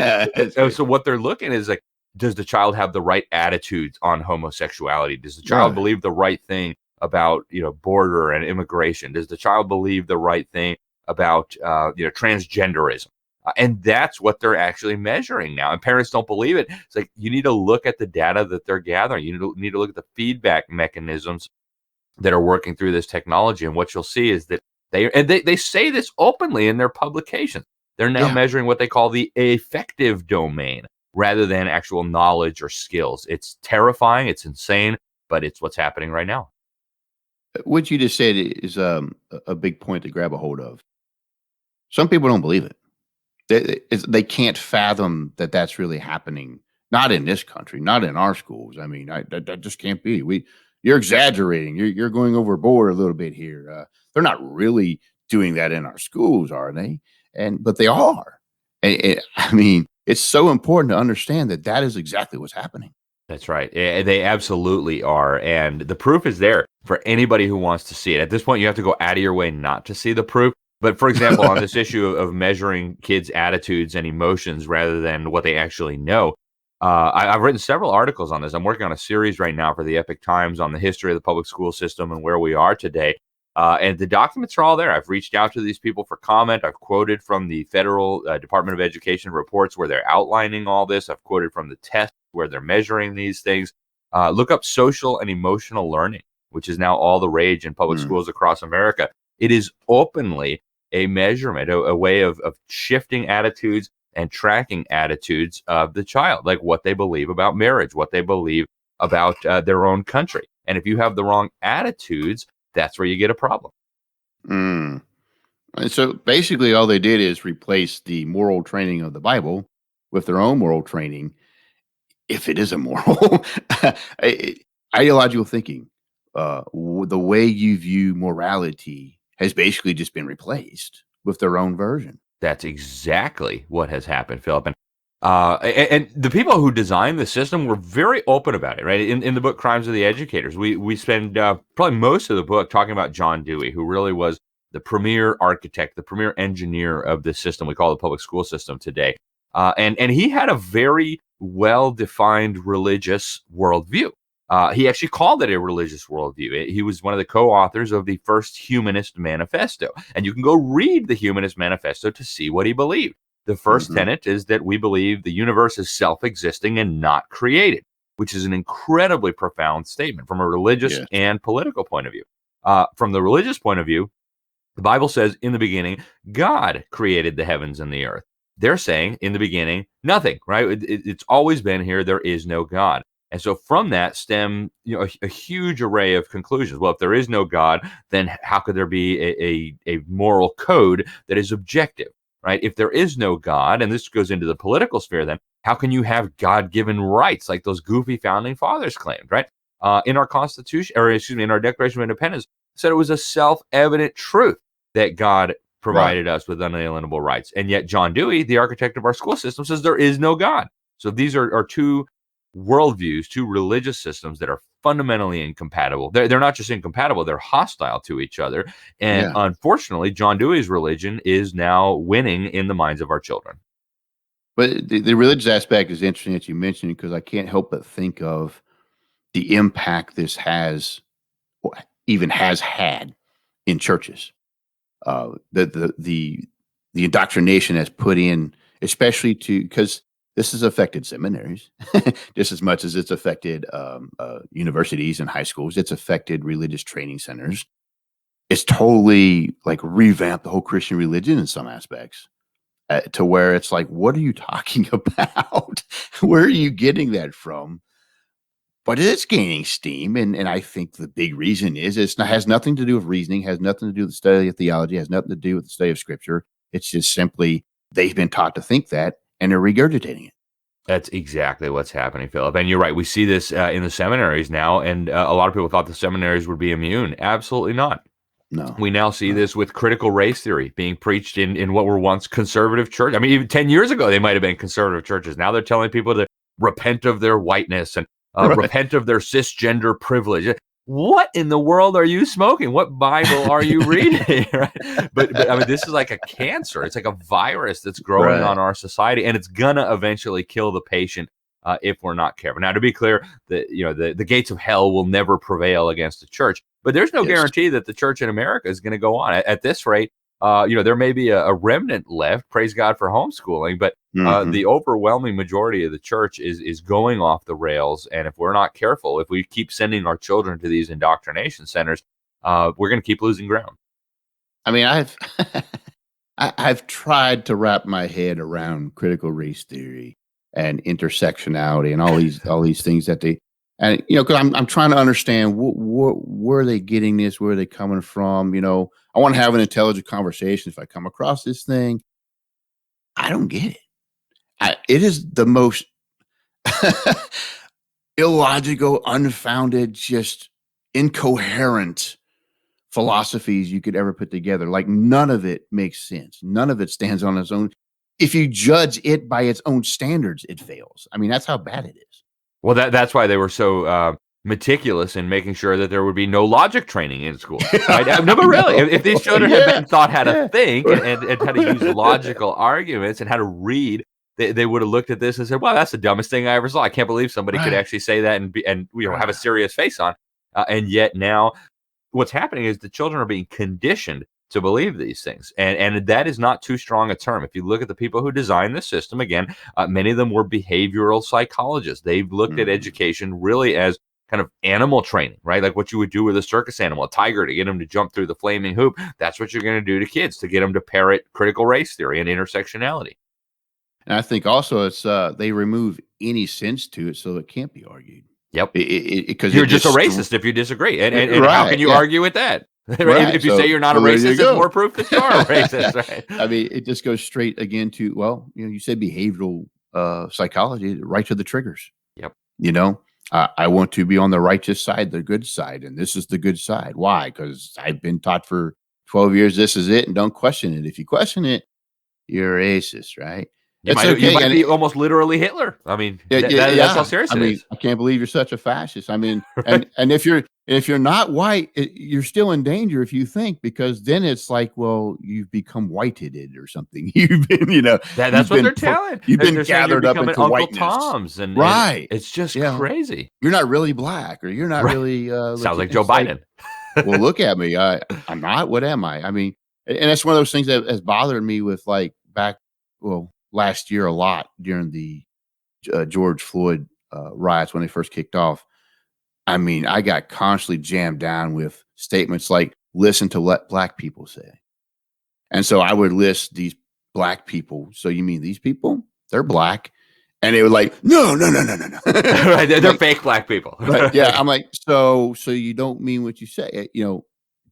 so what they're looking is like, does the child have the right attitudes on homosexuality? Does the child believe the right thing about, border and immigration? Does the child believe the right thing about, transgenderism? And that's what they're actually measuring now. And parents don't believe it. It's like, you need to look at the data that they're gathering. You need to look at the feedback mechanisms that are working through this technology. And what you'll see is that they say this openly in their publications. They're now measuring what they call the affective domain rather than actual knowledge or skills. It's terrifying. It's insane, but it's what's happening right now. What you just said is a big point to grab a hold of. Some people don't believe it. They can't fathom that that's really happening. Not in this country, not in our schools. I mean, that just can't be. You're exaggerating. You're going overboard a little bit here. They're not really doing that in our schools, are they? But they are. I mean, it's so important to understand that is exactly what's happening. That's right. They absolutely are. And the proof is there for anybody who wants to see it. At this point, you have to go out of your way not to see the proof. But for example, on this issue of measuring kids' attitudes and emotions rather than what they actually know, I've written several articles on this. I'm working on a series right now for the Epoch Times on the history of the public school system and where we are today. And the documents are all there. I've reached out to these people for comment. I've quoted from the Federal Department of Education reports where they're outlining all this. I've quoted from the tests where they're measuring these things. Look up social and emotional learning, which is now all the rage in public schools across America. It is openly a measurement, a way of shifting attitudes and tracking attitudes of the child, like what they believe about marriage, what they believe about their own country. And if you have the wrong attitudes, that's where you get a problem. And so basically all they did is replace the moral training of the Bible with their own moral training, if it is a moral ideological thinking. The way you view morality has basically just been replaced with their own version. That's exactly what has happened, Philip. And the people who designed the system were very open about it, right? In the book Crimes of the Educators, we spend probably most of the book talking about John Dewey, who really was the premier architect, the premier engineer of this system we call the public school system today. And he had a very well-defined religious worldview. He actually called it a religious worldview. He was one of the co-authors of the first Humanist Manifesto. And you can go read the Humanist Manifesto to see what he believed. The first tenet is that we believe the universe is self-existing and not created, which is an incredibly profound statement from a religious and political point of view. From the religious point of view, the Bible says in the beginning, God created the heavens and the earth. They're saying in the beginning, nothing, right? It's always been here. There is no God. And so from that stem, a huge array of conclusions. Well, if there is no God, then how could there be a moral code that is objective, right? If there is no God, and this goes into the political sphere, then how can you have God-given rights like those goofy founding fathers claimed, right? In our Constitution, in our Declaration of Independence, said it was a self-evident truth that God provided us with unalienable rights. And yet John Dewey, the architect of our school system, says there is no God. So these are two worldviews, two religious systems that are fundamentally incompatible. They're not just incompatible, they're hostile to each other. And unfortunately, John Dewey's religion is now winning in the minds of our children. But the religious aspect is interesting that you mentioned, because I can't help but think of the impact this has, or even has had, in churches. The indoctrination has put in, especially because this has affected seminaries just as much as it's affected universities and high schools. It's affected religious training centers. It's totally like revamped the whole Christian religion in some aspects, to where it's like, what are you talking about? Where are you getting that from? But it's gaining steam, and I think the big reason is has nothing to do with reasoning, has nothing to do with the study of theology, has nothing to do with the study of Scripture. It's just simply they've been taught to think that, and they're regurgitating it. That's exactly what's happening, Philip. And you're right. We see this in the seminaries now, and a lot of people thought the seminaries would be immune. Absolutely not. No. We now see this with critical race theory being preached in what were once conservative church. I mean, even 10 years ago, they might have been conservative churches. Now they're telling people to repent of their whiteness and repent of their cisgender privilege. What in the world are you smoking? What Bible are you reading? Right? But I mean, this is like a cancer. It's like a virus that's growing on our society, and it's gonna eventually kill the patient if we're not careful. Now, to be clear, the gates of hell will never prevail against the church, but there's no guarantee that the church in America is going to go on at this rate. There may be a remnant left. Praise God for homeschooling, but the overwhelming majority of the church is going off the rails. And if we're not careful, if we keep sending our children to these indoctrination centers, we're going to keep losing ground. I mean, I've tried to wrap my head around critical race theory and intersectionality and all these things that they, and because I'm trying to understand where are they getting this, where are they coming from. I want to have an intelligent conversation. If I come across this thing, I don't get it. It is the most illogical, unfounded, just incoherent philosophies you could ever put together. Like, none of it makes sense. None of it stands on its own. If you judge it by its own standards, it fails. I mean, that's how bad it is. Well, that's why they were so meticulous in making sure that there would be no logic training in school. Right? No, but really, if these children had been taught how to think and how to use logical arguments and how to read, they would have looked at this and said, "Wow, that's the dumbest thing I ever saw. I can't believe somebody could actually say that and have a serious face on." And yet now, what's happening is the children are being conditioned to believe these things. And that is not too strong a term. If you look at the people who designed this system, again, many of them were behavioral psychologists. They've looked at education really as kind of animal training, right? Like what you would do with a circus animal, a tiger, to get them to jump through the flaming hoop. That's what you're going to do to kids, to get them to parrot critical race theory and intersectionality. And I think also it's they remove any sense to it, so it can't be argued. Yep. Because you're just a racist if you disagree. And how can you argue with that? Right. If you say you're not a racist, it's more proof that you are a racist, right? I mean, it just goes straight again to, well, you said behavioral psychology, right to the triggers. Yep. I want to be on the righteous side, the good side, and this is the good side. Why? Because I've been taught for 12 years, this is it, and don't question it. If you question it, you're a racist, right? You might be almost literally Hitler. I mean, that's how serious it is. I can't believe you're such a fascist. I mean, and if you're not white, you're still in danger if you think, because then it's like, well, you've become white-headed or something. You've been, that's what they're telling. You've been gathered up into Uncle whiteness. Toms, and it's just crazy. You're not really black, or you're not really. Sounds like Joe Biden. Well, look at me. I'm not. What am I? I mean, and that's one of those things that has bothered me with last year a lot during the George Floyd riots when they first kicked off. I mean, I got constantly jammed down with statements like, listen to what black people say. And so I would list these black people. So you mean these people? They're black. And they were like, no. Right, they're fake black people. Right, yeah. I'm like, so you don't mean what you say.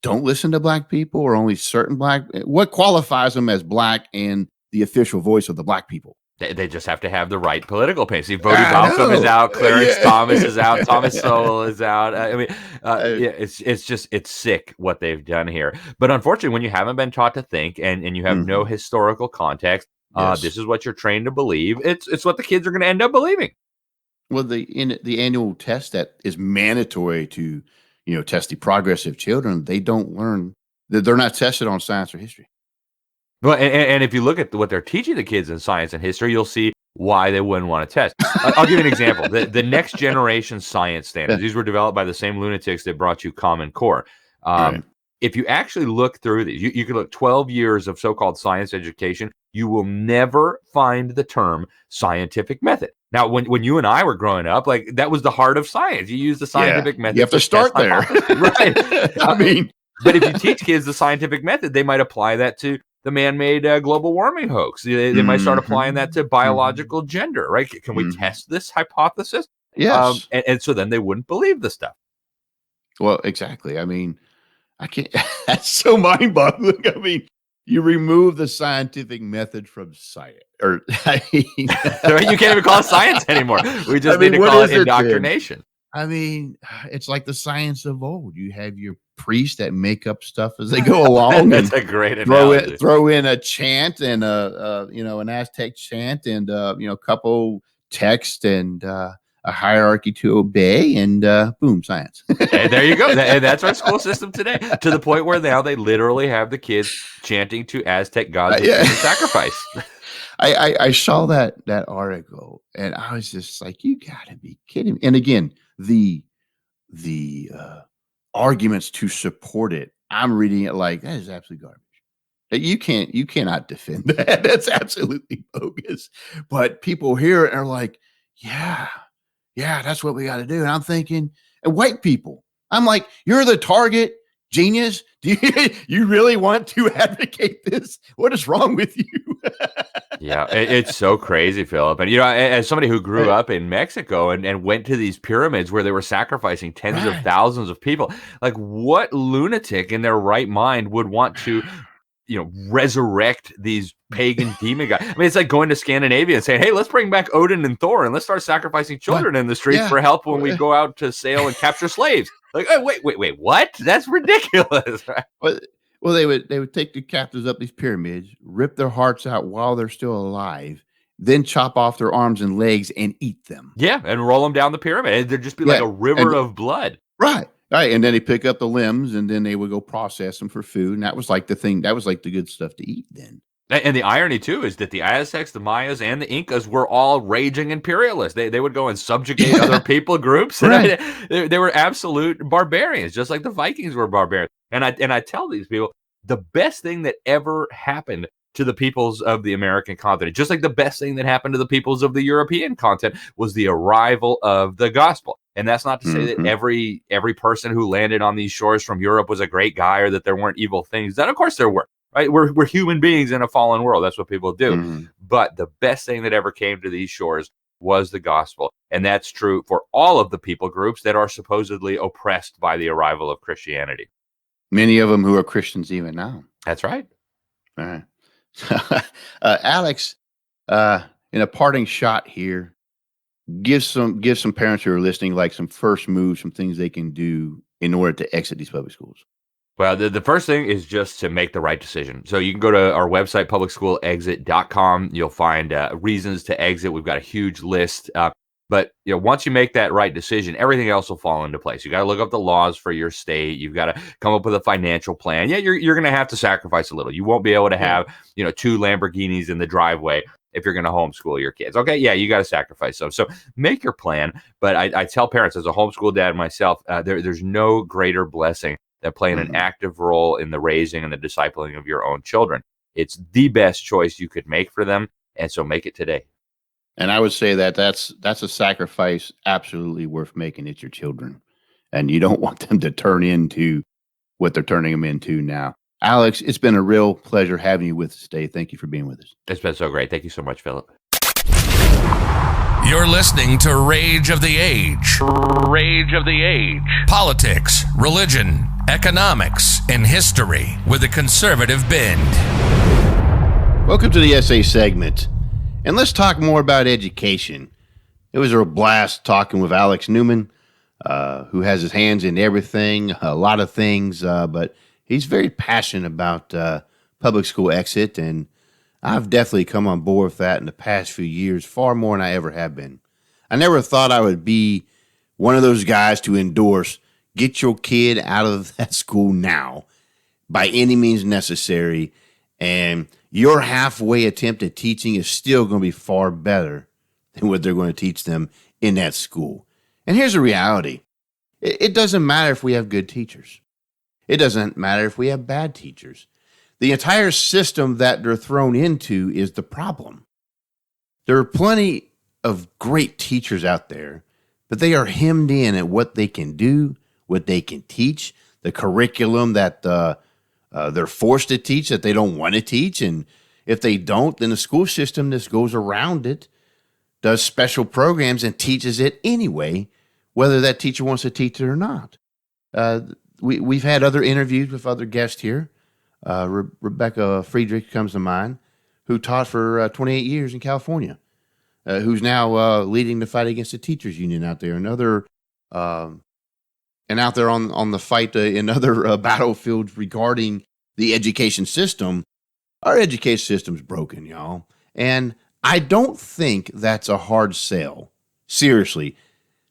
Don't listen to black people, or only certain black. What qualifies them as black and the official voice of the black people? They just have to have the right political opinion. See, Bodie Balcom is out, Clarence Thomas is out, Thomas Sowell is out. I mean, it's sick what they've done here. But unfortunately, when you haven't been taught to think and you have no historical context, this is what you're trained to believe. It's what the kids are going to end up believing. Well, the annual test that is mandatory to test the progress of children, they don't learn. They're not tested on science or history. Well, and if you look at what they're teaching the kids in science and history, you'll see why they wouldn't want to test. I'll give you an example. The next generation science standards, these were developed by the same lunatics that brought you Common Core. Right. If you actually look through these, you can look 12 years of so-called science education, you will never find the term scientific method. Now, when you and I were growing up, like, that was the heart of science. You use the scientific method. You have to start there. Right. I mean, but if you teach kids the scientific method, they might apply that to the man-made global warming hoax. They might start applying that to biological gender, right? Can we test this hypothesis? Yes. And so then they wouldn't believe the stuff. Well, exactly. I mean, I can't. That's so mind-boggling. I mean, you remove the scientific method from science, you can't even call it science anymore. We just need to call it indoctrination. I mean, it's like the science of old. You have your priests that make up stuff as they go along. That's a great analogy. Throw in a chant and an Aztec chant and a couple text and a hierarchy to obey, and boom, science. And there you go. That's our school system today, to the point where now they literally have the kids chanting to Aztec gods of sacrifice. I saw that article, and I was just like, you gotta be kidding me. And again, the arguments to support it, I'm reading it like, that is absolutely garbage. You cannot defend that. That's absolutely bogus. But people hear it and are like, yeah, that's what we got to do. And I'm thinking, and white people, I'm like, you're the target genius. Do you really want to advocate this? What is wrong with you? Yeah, it's so crazy, Philip. And, as somebody who grew up in Mexico and went to these pyramids where they were sacrificing tens of thousands of people, like, what lunatic in their right mind would want to, resurrect these pagan demon guys? I mean, it's like going to Scandinavia and saying, hey, let's bring back Odin and Thor and let's start sasacrificing children in the streets for help when we go out to sail and capture slaves. Like, oh, wait, what? That's ridiculous. Well, they would take the captives up these pyramids, rip their hearts out while they're still alive, then chop off their arms and legs and eat them. Yeah, and roll them down the pyramid. And there'd just be like a river of blood. Right. And then they pick up the limbs and then they would go process them for food. And that was like the thing. That was like the good stuff to eat then. And the irony, too, is that the Aztecs, the Mayas, and the Incas were all raging imperialists. They would go and subjugate other people groups. Right. They were absolute barbarians, just like the Vikings were barbarians. And I tell these people, the best thing that ever happened to the peoples of the American continent, just like the best thing that happened to the peoples of the European continent, was the arrival of the gospel. And that's not to say that every person who landed on these shores from Europe was a great guy or that there weren't evil things. That, of course, there were. Right? We're human beings in a fallen world. That's what people do. But the best thing that ever came to these shores was the gospel. And that's true for all of the people groups that are supposedly oppressed by the arrival of Christianity. Many of them who are Christians even now. That's right. All right. Alex, in a parting shot here, give some parents who are listening like some first moves, some things they can do in order to exit these public schools. Well, the first thing is just to make the right decision. So you can go to our website, publicschoolexit.com. You'll find reasons to exit. We've got a huge list. But once you make that right decision, everything else will fall into place. You got to look up the laws for your state. You've got to come up with a financial plan. Yeah, you're going to have to sacrifice a little. You won't be able to have 2 Lamborghinis in the driveway if you're going to homeschool your kids. Okay, yeah, you got to sacrifice some. So make your plan. But I tell parents, as a homeschool dad myself, there's no greater blessing than playing an active role in the raising and the discipling of your own children. It's the best choice you could make for them, and so make it today. And I would say that that's a sacrifice absolutely worth making. It's your children, and you don't want them to turn into what they're turning them into now. Alex, it's been a real pleasure having you with us today. Thank you for being with us. It's been so great. Thank you so much, Philip. You're listening to Rage of the Age. Rage of the Age. Politics, religion, economics, and history with a conservative bend. Welcome to the essay segment. And let's talk more about education. It was a blast talking with Alex Newman, who has his hands in everything, a lot of things, but he's very passionate about public school exit, and I've definitely come on board with that in the past few years, far more than I ever have been. I never thought I would be one of those guys to endorse, get your kid out of that school now by any means necessary, and your halfway attempt at teaching is still going to be far better than what they're going to teach them in that school. And here's the reality. It doesn't matter if we have good teachers. It doesn't matter if we have bad teachers. The entire system that they're thrown into is the problem. There are plenty of great teachers out there, but they are hemmed in at what they can do, what they can teach, the curriculum that they're forced to teach that they don't want to teach. And if they don't, then the school system just goes around it, does special programs and teaches it anyway, whether that teacher wants to teach it or not. We've had other interviews with other guests here. Rebecca Friedrich comes to mind, who taught for 28 years in California, who's now leading the fight against the teachers union out there. Another and out there on the fight in other battlefields regarding the education system. Our education system's broken, y'all. And I don't think that's a hard sell. Seriously,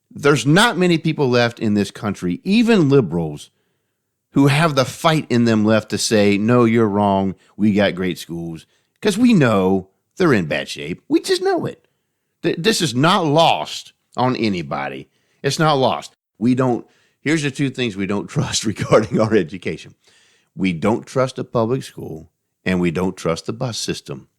there's not many people left in this country, even liberals, who have the fight in them left to say, no, you're wrong. We got great schools. Because we know they're in bad shape. We just know it. This is not lost on anybody. It's not lost. Here's the 2 things we don't trust regarding our education. We don't trust the public school, and we don't trust the bus system.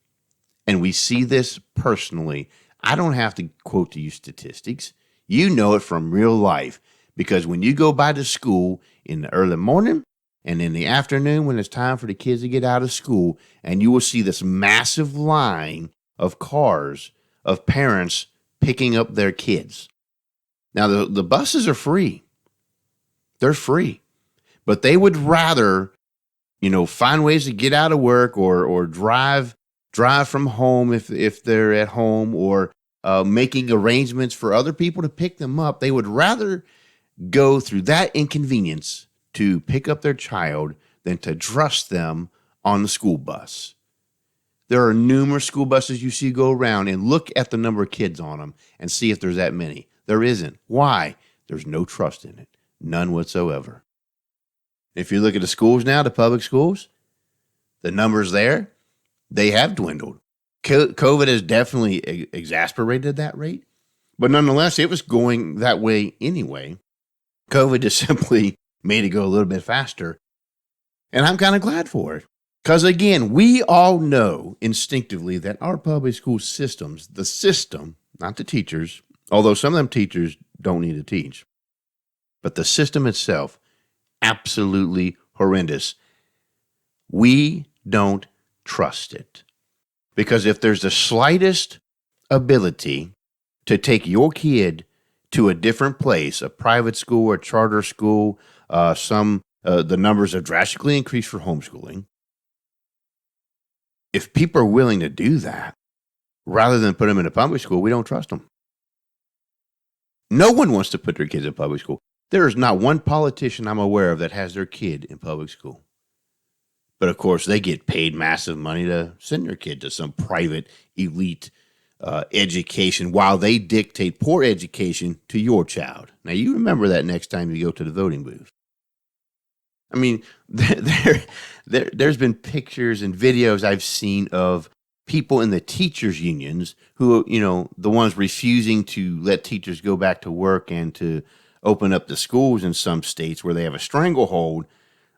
And we see this personally. I don't have to quote to you statistics. You know it from real life, because when you go by the school in the early morning and in the afternoon when it's time for the kids to get out of school, and you will see this massive line of cars of parents picking up their kids. Now, the buses are free. They're free. But they would rather, find ways to get out of work or drive from home if they're at home, or making arrangements for other people to pick them up. They would rather go through that inconvenience to pick up their child than to trust them on the school bus. There are numerous school buses you see go around, and look at the number of kids on them and see if there's that many. There isn't. Why? There's no trust in it. None whatsoever. If you look at the schools now, the public schools, the numbers there, they have dwindled. COVID has definitely exacerbated that rate, but nonetheless, it was going that way anyway. COVID just simply made it go a little bit faster, and I'm kind of glad for it. Because again, we all know instinctively that our public school systems, the system, not the teachers, although some of them teachers don't need to teach, but the system itself, absolutely horrendous. We don't trust it. Because if there's the slightest ability to take your kid to a different place, a private school, a charter school, the numbers have drastically increased for homeschooling. If people are willing to do that, rather than put them in a public school, we don't trust them. No one wants to put their kids in public school. There is not one politician I'm aware of that has their kid in public school. But of course, they get paid massive money to send their kid to some private elite education while they dictate poor education to your child. Now, you remember that next time you go to the voting booth. I mean, there's been pictures and videos I've seen of people in the teachers' unions who, the ones refusing to let teachers go back to work and to open up the schools in some states where they have a stranglehold,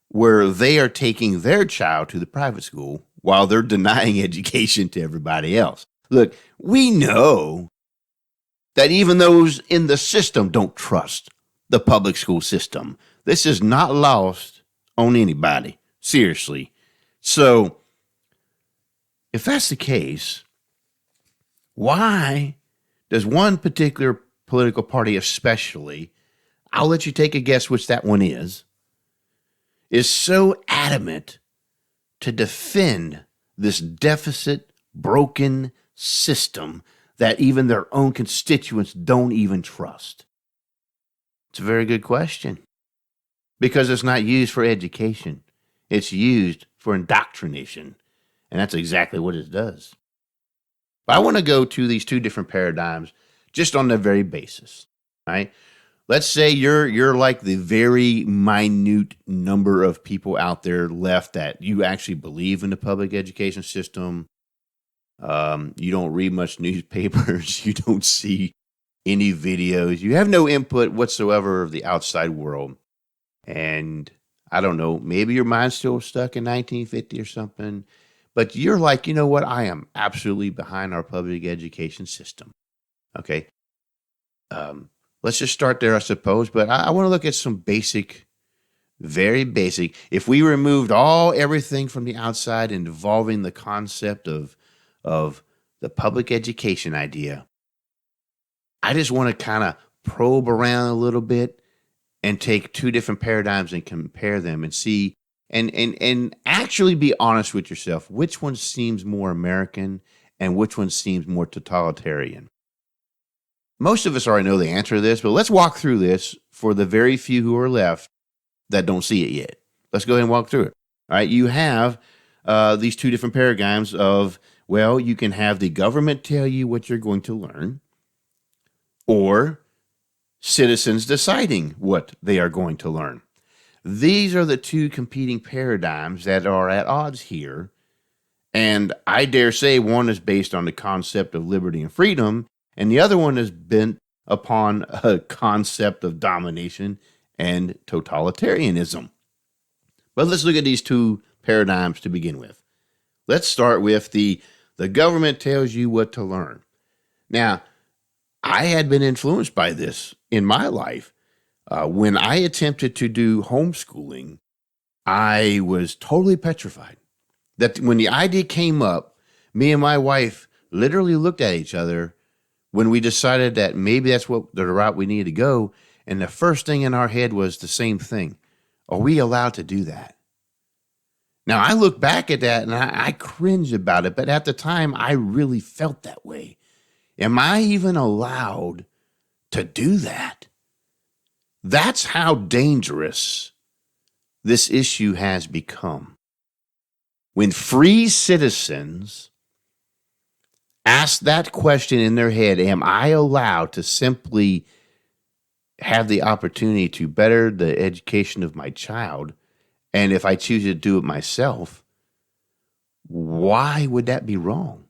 where they are taking their child to the private school while they're denying education to everybody else. Look, we know that even those in the system don't trust the public school system. This is not lost on anybody, seriously. So, if that's the case, why does one particular political party especially, I'll let you take a guess which that one is so adamant to defend this deficit, broken system that even their own constituents don't even trust? It's a very good question. Because it's not used for education. It's used for indoctrination. And that's exactly what it does. But I want to go to these two different paradigms just on the very basis, right? Let's say you're like the very minute number of people out there left that you actually believe in the public education system. You don't read much newspapers. You don't see any videos. You have no input whatsoever of the outside world. And I don't know, maybe your mind's still stuck in 1950 or something, but you're like, you know what? I am absolutely behind our public education system. Okay. Let's just start there, I suppose. But I want to look at some basic, very basic. If we removed everything from the outside involving the concept of the public education idea, I just want to kind of probe around a little bit and take two different paradigms and compare them and see and actually be honest with yourself. Which one seems more American and which one seems more totalitarian? Most of us already know the answer to this, but let's walk through this for the very few who are left that don't see it yet. Let's go ahead and walk through it. All right, you have these two different paradigms of, well, you can have the government tell you what you're going to learn, or citizens deciding what they are going to learn. These are the two competing paradigms that are at odds here. And I dare say one is based on the concept of liberty and freedom, and the other one is bent upon a concept of domination and totalitarianism. But let's look at these two paradigms to begin with. Let's start with the government tells you what to learn. Now, I had been influenced by this in my life. When I attempted to do homeschooling, I was totally petrified that when the idea came up, me and my wife literally looked at each other when we decided that maybe that's the route we needed to go. And the first thing in our head was the same thing. Are we allowed to do that? Now, I look back at that and I cringe about it, but at the time, I really felt that way. Am I even allowed to do that? That's how dangerous this issue has become. When free citizens ask that question in their head, am I allowed to simply have the opportunity to better the education of my child? And if I choose to do it myself, why would that be wrong?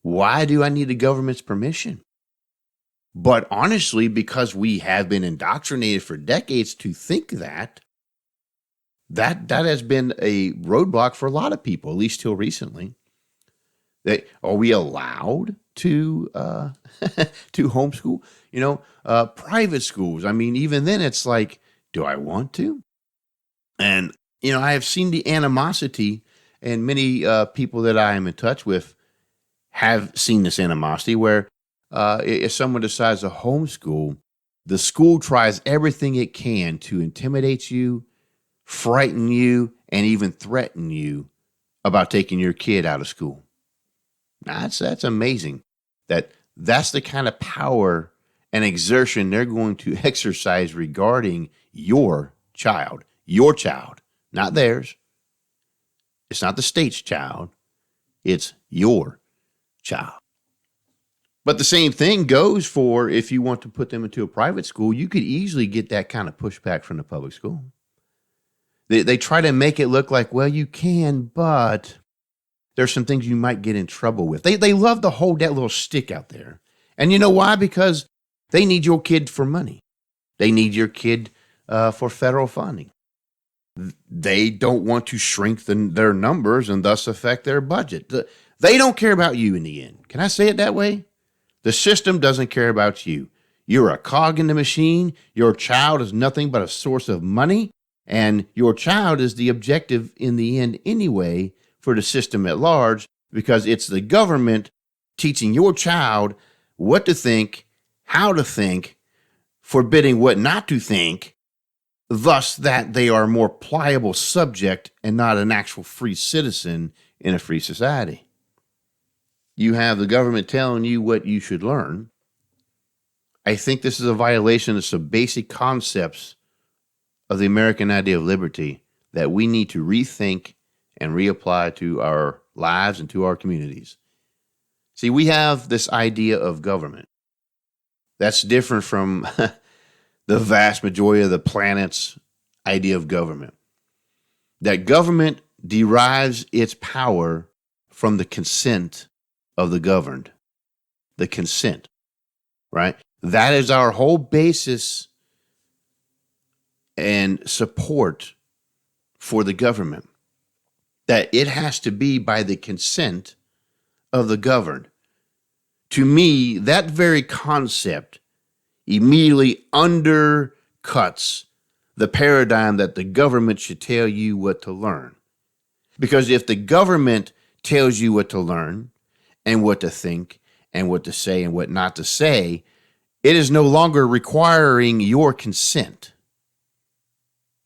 Why do I need the government's permission? But honestly, because we have been indoctrinated for decades to think that has been a roadblock for a lot of people, at least till recently. Are we allowed to to homeschool? Private schools. I mean, even then, it's like, do I want to? And I have seen the animosity, and many people that I am in touch with have seen this animosity where if someone decides to homeschool, the school tries everything it can to intimidate you, frighten you, and even threaten you about taking your kid out of school. Now, that's amazing. That's the kind of power and exertion they're going to exercise regarding your child, not theirs. It's not the state's child. It's your child. But the same thing goes for if you want to put them into a private school, you could easily get that kind of pushback from the public school. They try to make it look like, well, you can, but there's some things you might get in trouble with. They love to hold that little stick out there. And you know why? Because they need your kid for money. They need your kid for federal funding. They don't want to shrink their numbers and thus affect their budget. They don't care about you in the end. Can I say it that way? The system doesn't care about you. You're a cog in the machine. Your child is nothing but a source of money. And your child is the objective in the end anyway for the system at large, because it's the government teaching your child what to think, how to think, forbidding what not to think, thus that they are a more pliable subject and not an actual free citizen in a free society. You have the government telling you what you should learn. I think this is a violation of some basic concepts of the American idea of liberty that we need to rethink and reapply to our lives and to our communities. See, we have this idea of government that's different from the vast majority of the planet's idea of government. That government derives its power from the consent of the governed. The consent, right? That is our whole basis and support for the government. That it has to be by the consent of the governed. To me, that very concept immediately undercuts the paradigm that the government should tell you what to learn. Because if the government tells you what to learn and what to think and what to say and what not to say, it is no longer requiring your consent.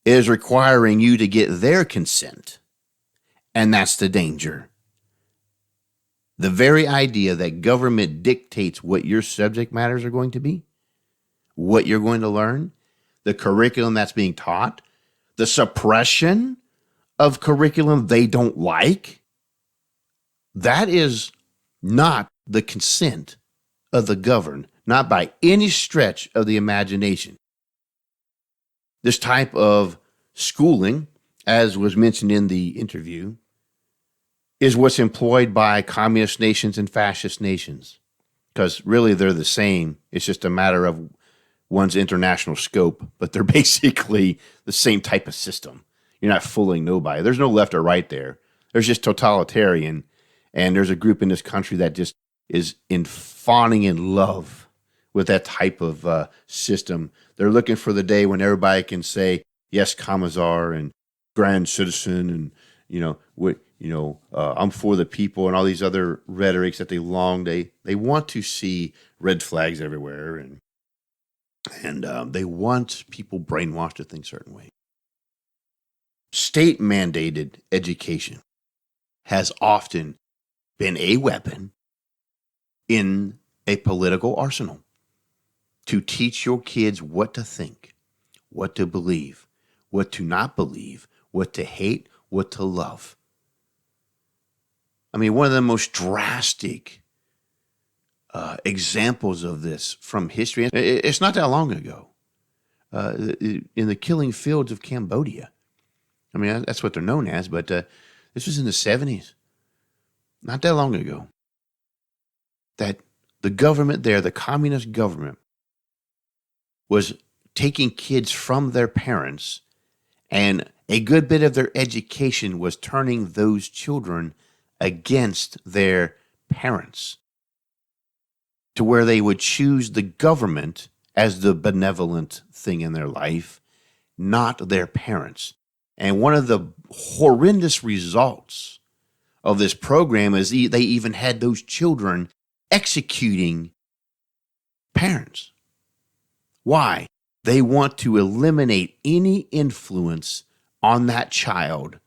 It is requiring you to get their consent. And that's the danger. The very idea that government dictates what your subject matters are going to be, what you're going to learn, the curriculum that's being taught, the suppression of curriculum they don't like, that is not the consent of the governed, not by any stretch of the imagination. This type of schooling, as was mentioned in the interview, is what's employed by communist nations and fascist nations, because really they're the same. It's just a matter of one's international scope, but they're basically the same type of system. You're not fooling nobody. There's no left or right there. There's just totalitarian, and there's a group in this country that just is fawning in love with that type of system. They're looking for the day when everybody can say, yes, Commissar and grand citizen, and I'm for the people, and all these other rhetorics that they want to see red flags everywhere, and they want people brainwashed to think certain ways. State mandated education has often been a weapon in a political arsenal to teach your kids what to think, what to believe, what to not believe, what to hate, what to love. I mean, one of the most drastic examples of this from history. It's not that long ago. In the killing fields of Cambodia. I mean, that's what they're known as, but this was in the 70s, not that long ago, that the government there, the communist government, was taking kids from their parents, and a good bit of their education was turning those children against their parents, to where they would choose the government as the benevolent thing in their life, not their parents. And one of the horrendous results of this program is they even had those children executing parents. Why? They want to eliminate any influence on that child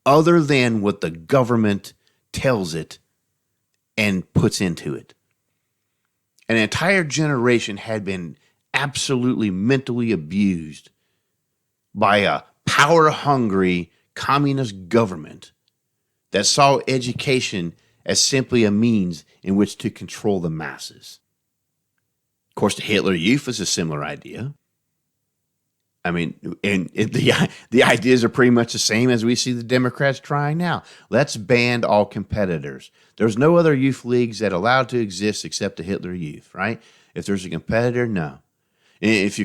other than what the government tells it and puts into it. An entire generation had been absolutely mentally abused by a power-hungry communist government that saw education as simply a means in which to control the masses. Of course, the Hitler Youth is a similar idea. I mean, the ideas are pretty much the same as we see the Democrats trying now. Let's ban all competitors. There's no other youth leagues that are allowed to exist except the Hitler Youth, right? If there's a competitor, no. If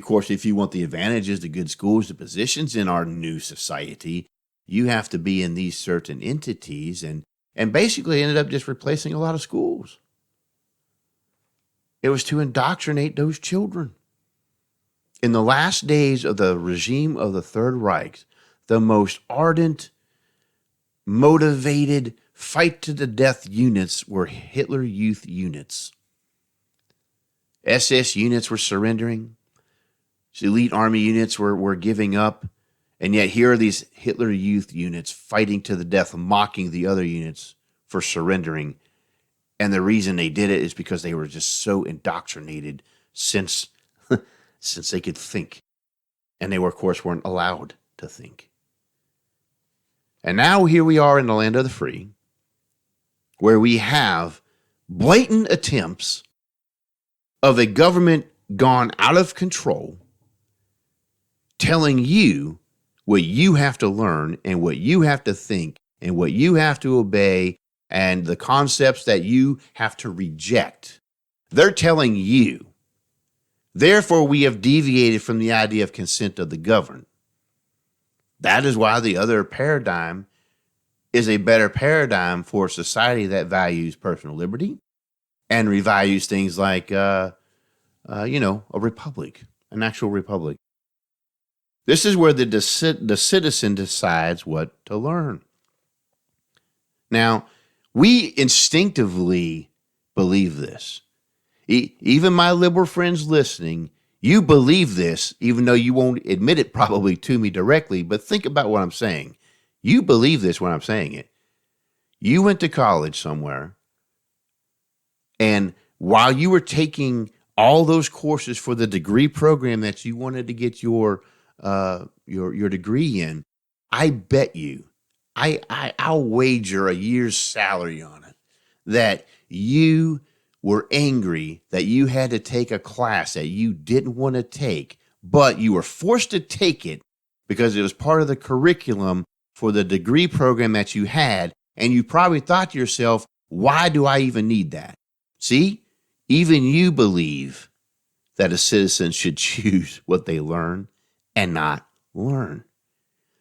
you want the advantages, the good schools, the positions in our new society, you have to be in these certain entities, and basically ended up just replacing a lot of schools. It was to indoctrinate those children. In the last days of the regime of the Third Reich, the most ardent, motivated, fight-to-the-death units were Hitler Youth units. SS units were surrendering. Elite army units were giving up. And yet here are these Hitler Youth units fighting to the death, mocking the other units for surrendering. And the reason they did it is because they were just so indoctrinated since they could think. And they, of course, weren't allowed to think. And now here we are in the land of the free, where we have blatant attempts of a government gone out of control, telling you what you have to learn and what you have to think and what you have to obey and the concepts that you have to reject. They're telling you. Therefore, we have deviated from the idea of consent of the governed. That is why the other paradigm is a better paradigm for a society that values personal liberty and revalues things like, a republic, an actual republic. This is where the citizen decides what to learn. Now, we instinctively believe this. Even my liberal friends listening, you believe this, even though you won't admit it probably to me directly, but think about what I'm saying. You believe this when I'm saying it. You went to college somewhere, and while you were taking all those courses for the degree program that you wanted to get your degree in, I bet you, I'll wager a year's salary on it that you were angry that you had to take a class that you didn't want to take, but you were forced to take it because it was part of the curriculum for the degree program that you had, and you probably thought to yourself, why do I even need that? See, even you believe that a citizen should choose what they learn and not learn.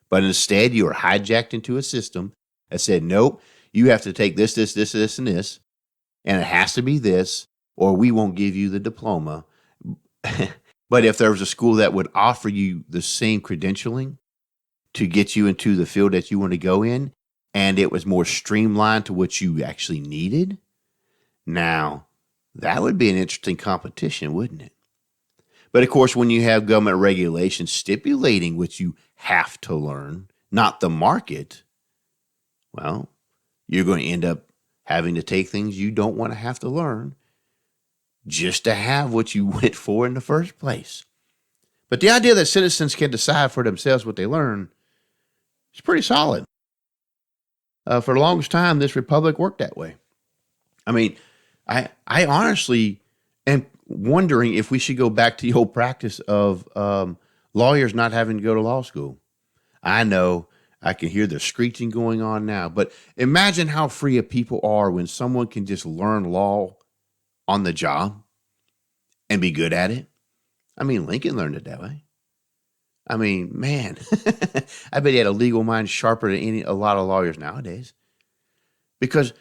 But instead, you are hijacked into a system that said, nope, you have to take this, and this, and it has to be this, or we won't give you the diploma. But if there was a school that would offer you the same credentialing to get you into the field that you want to go in, and it was more streamlined to what you actually needed, now that would be an interesting competition, wouldn't it? But of course, when you have government regulations stipulating what you have to learn, not the market, well, you're going to end up having to take things you don't want to have to learn just to have what you went for in the first place. But the idea that citizens can decide for themselves what they learn is pretty solid. For the longest time, this republic worked that way. I mean, I honestly am wondering if we should go back to the old practice of lawyers not having to go to law school. I know I can hear the screeching going on now, but imagine how free of people are when someone can just learn law on the job and be good at it. I mean, Lincoln learned it that way. I mean, man, I bet he had a legal mind sharper than a lot of lawyers nowadays. Because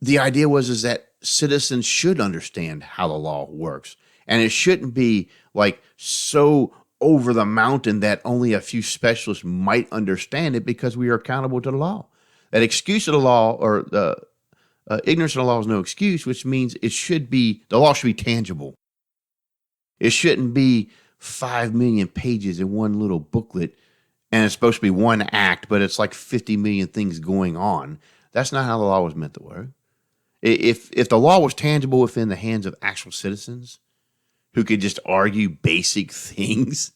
the idea is that citizens should understand how the law works. And it shouldn't be like so over the mountain that only a few specialists might understand it because we are accountable to the law. That excuse of the law or the ignorance of the law is no excuse, which means the law should be tangible. It shouldn't be 5 million pages in one little booklet and it's supposed to be one act, but it's like 50 million things going on. That's not how the law was meant to work. If the law was tangible within the hands of actual citizens who could just argue basic things,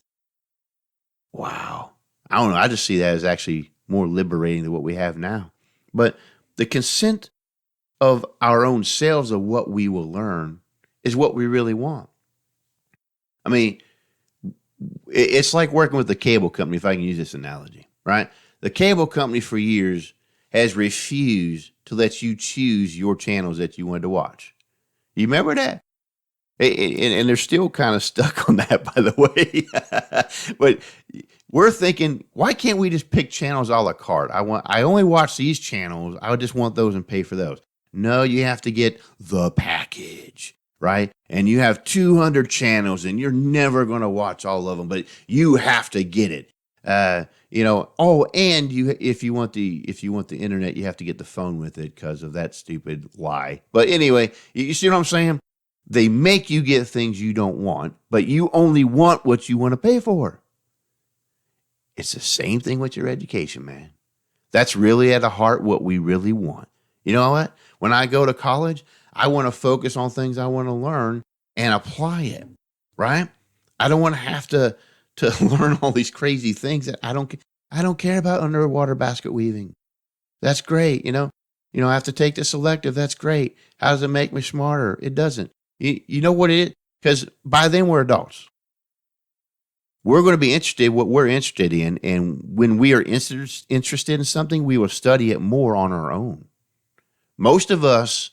wow. I don't know. I just see that as actually more liberating than what we have now. But the consent of our own selves of what we will learn is what we really want. I mean, it's like working with the cable company, if I can use this analogy, right? The cable company for years has refused to let you choose your channels that you wanted to watch. You remember that? And they're still kind of stuck on that, by the way. But we're thinking, why can't we just pick channels a la carte? I only watch these channels. I just want those and pay for those. No, you have to get the package, right? And you have 200 channels and you're never going to watch all of them, but you have to get it. And if you want the internet, you have to get the phone with it because of that stupid lie. But anyway, you see what I'm saying? They make you get things you don't want, but you only want what you want to pay for. It's the same thing with your education, man. That's really at the heart what we really want. You know what? When I go to college, I want to focus on things I want to learn and apply it, right? I don't want to have to learn all these crazy things that I don't care about underwater basket weaving. That's great. I have to take the selective. That's great. How does it make me smarter? It doesn't. You know what it is? Because by then we're adults. We're going to be interested in what we're interested in. And when we are interested in something, we will study it more on our own. Most of us,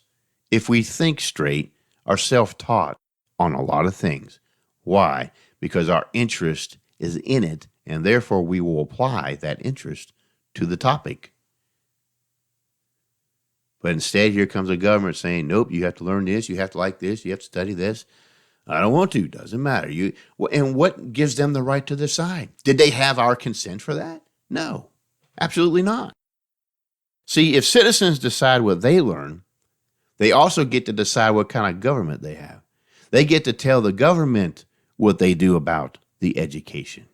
if we think straight, are self-taught on a lot of things. Why? Because our interest is in it, and therefore we will apply that interest to the topic. But instead, here comes a government saying, nope, you have to learn this, you have to like this, you have to study this. I don't want to, doesn't matter. And what gives them the right to decide? Did they have our consent for that? No, absolutely not. See, if citizens decide what they learn, they also get to decide what kind of government they have. They get to tell the government what they do about the education.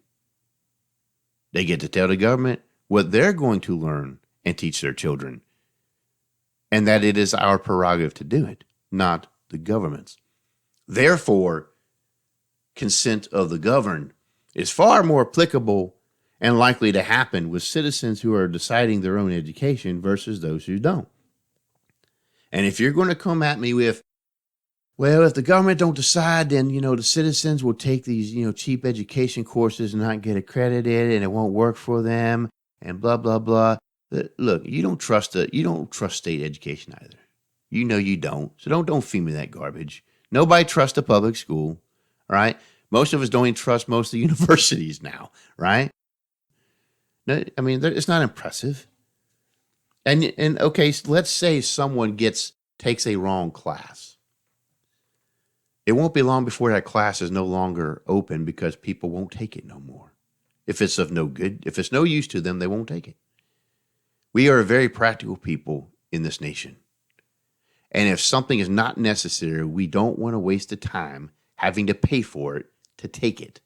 They get to tell the government what they're going to learn and teach their children. And that it is our prerogative to do it, not the government's. Therefore, consent of the governed is far more applicable and likely to happen with citizens who are deciding their own education versus those who don't. And if you're going to come at me with, well, if the government don't decide, then, the citizens will take these, cheap education courses and not get accredited and it won't work for them and blah, blah, blah. Look, you don't trust state education either. You don't. So don't feed me that garbage. Nobody trusts a public school, right? Most of us don't even trust most of the universities now, right? No, I mean, it's not impressive. And okay, so let's say someone takes a wrong class. It won't be long before that class is no longer open because people won't take it no more. If it's of no good, if it's no use to them, they won't take it. We are a very practical people in this nation. And if something is not necessary, we don't want to waste the time having to pay for it to take it.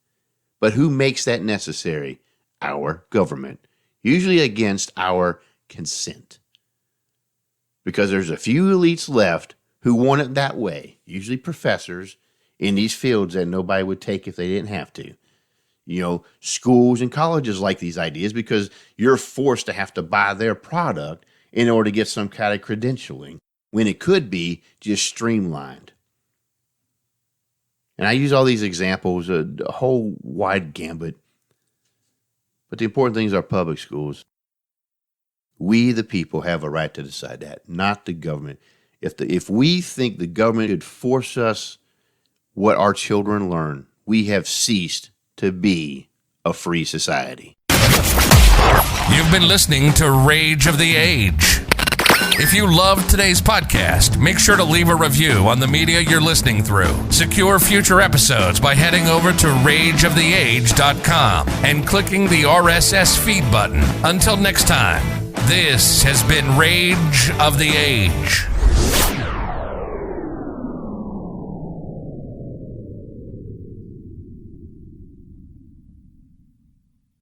But who makes that necessary? Our government, usually against our consent. Because there's a few elites left who want it that way, usually professors in these fields that nobody would take if they didn't have to. Schools and colleges like these ideas because you're forced to have to buy their product in order to get some kind of credentialing. when it could be just streamlined. And I use all these examples, a whole wide gambit. But the important things are public schools. We, the people, have a right to decide that, not the government. If we think the government could force us what our children learn, we have ceased to be a free society. You've been listening to Rage of the Age. If you loved today's podcast, make sure to leave a review on the media you're listening through. Secure future episodes by heading over to rageoftheage.com and clicking the RSS feed button. Until next time, this has been Rage of the Age.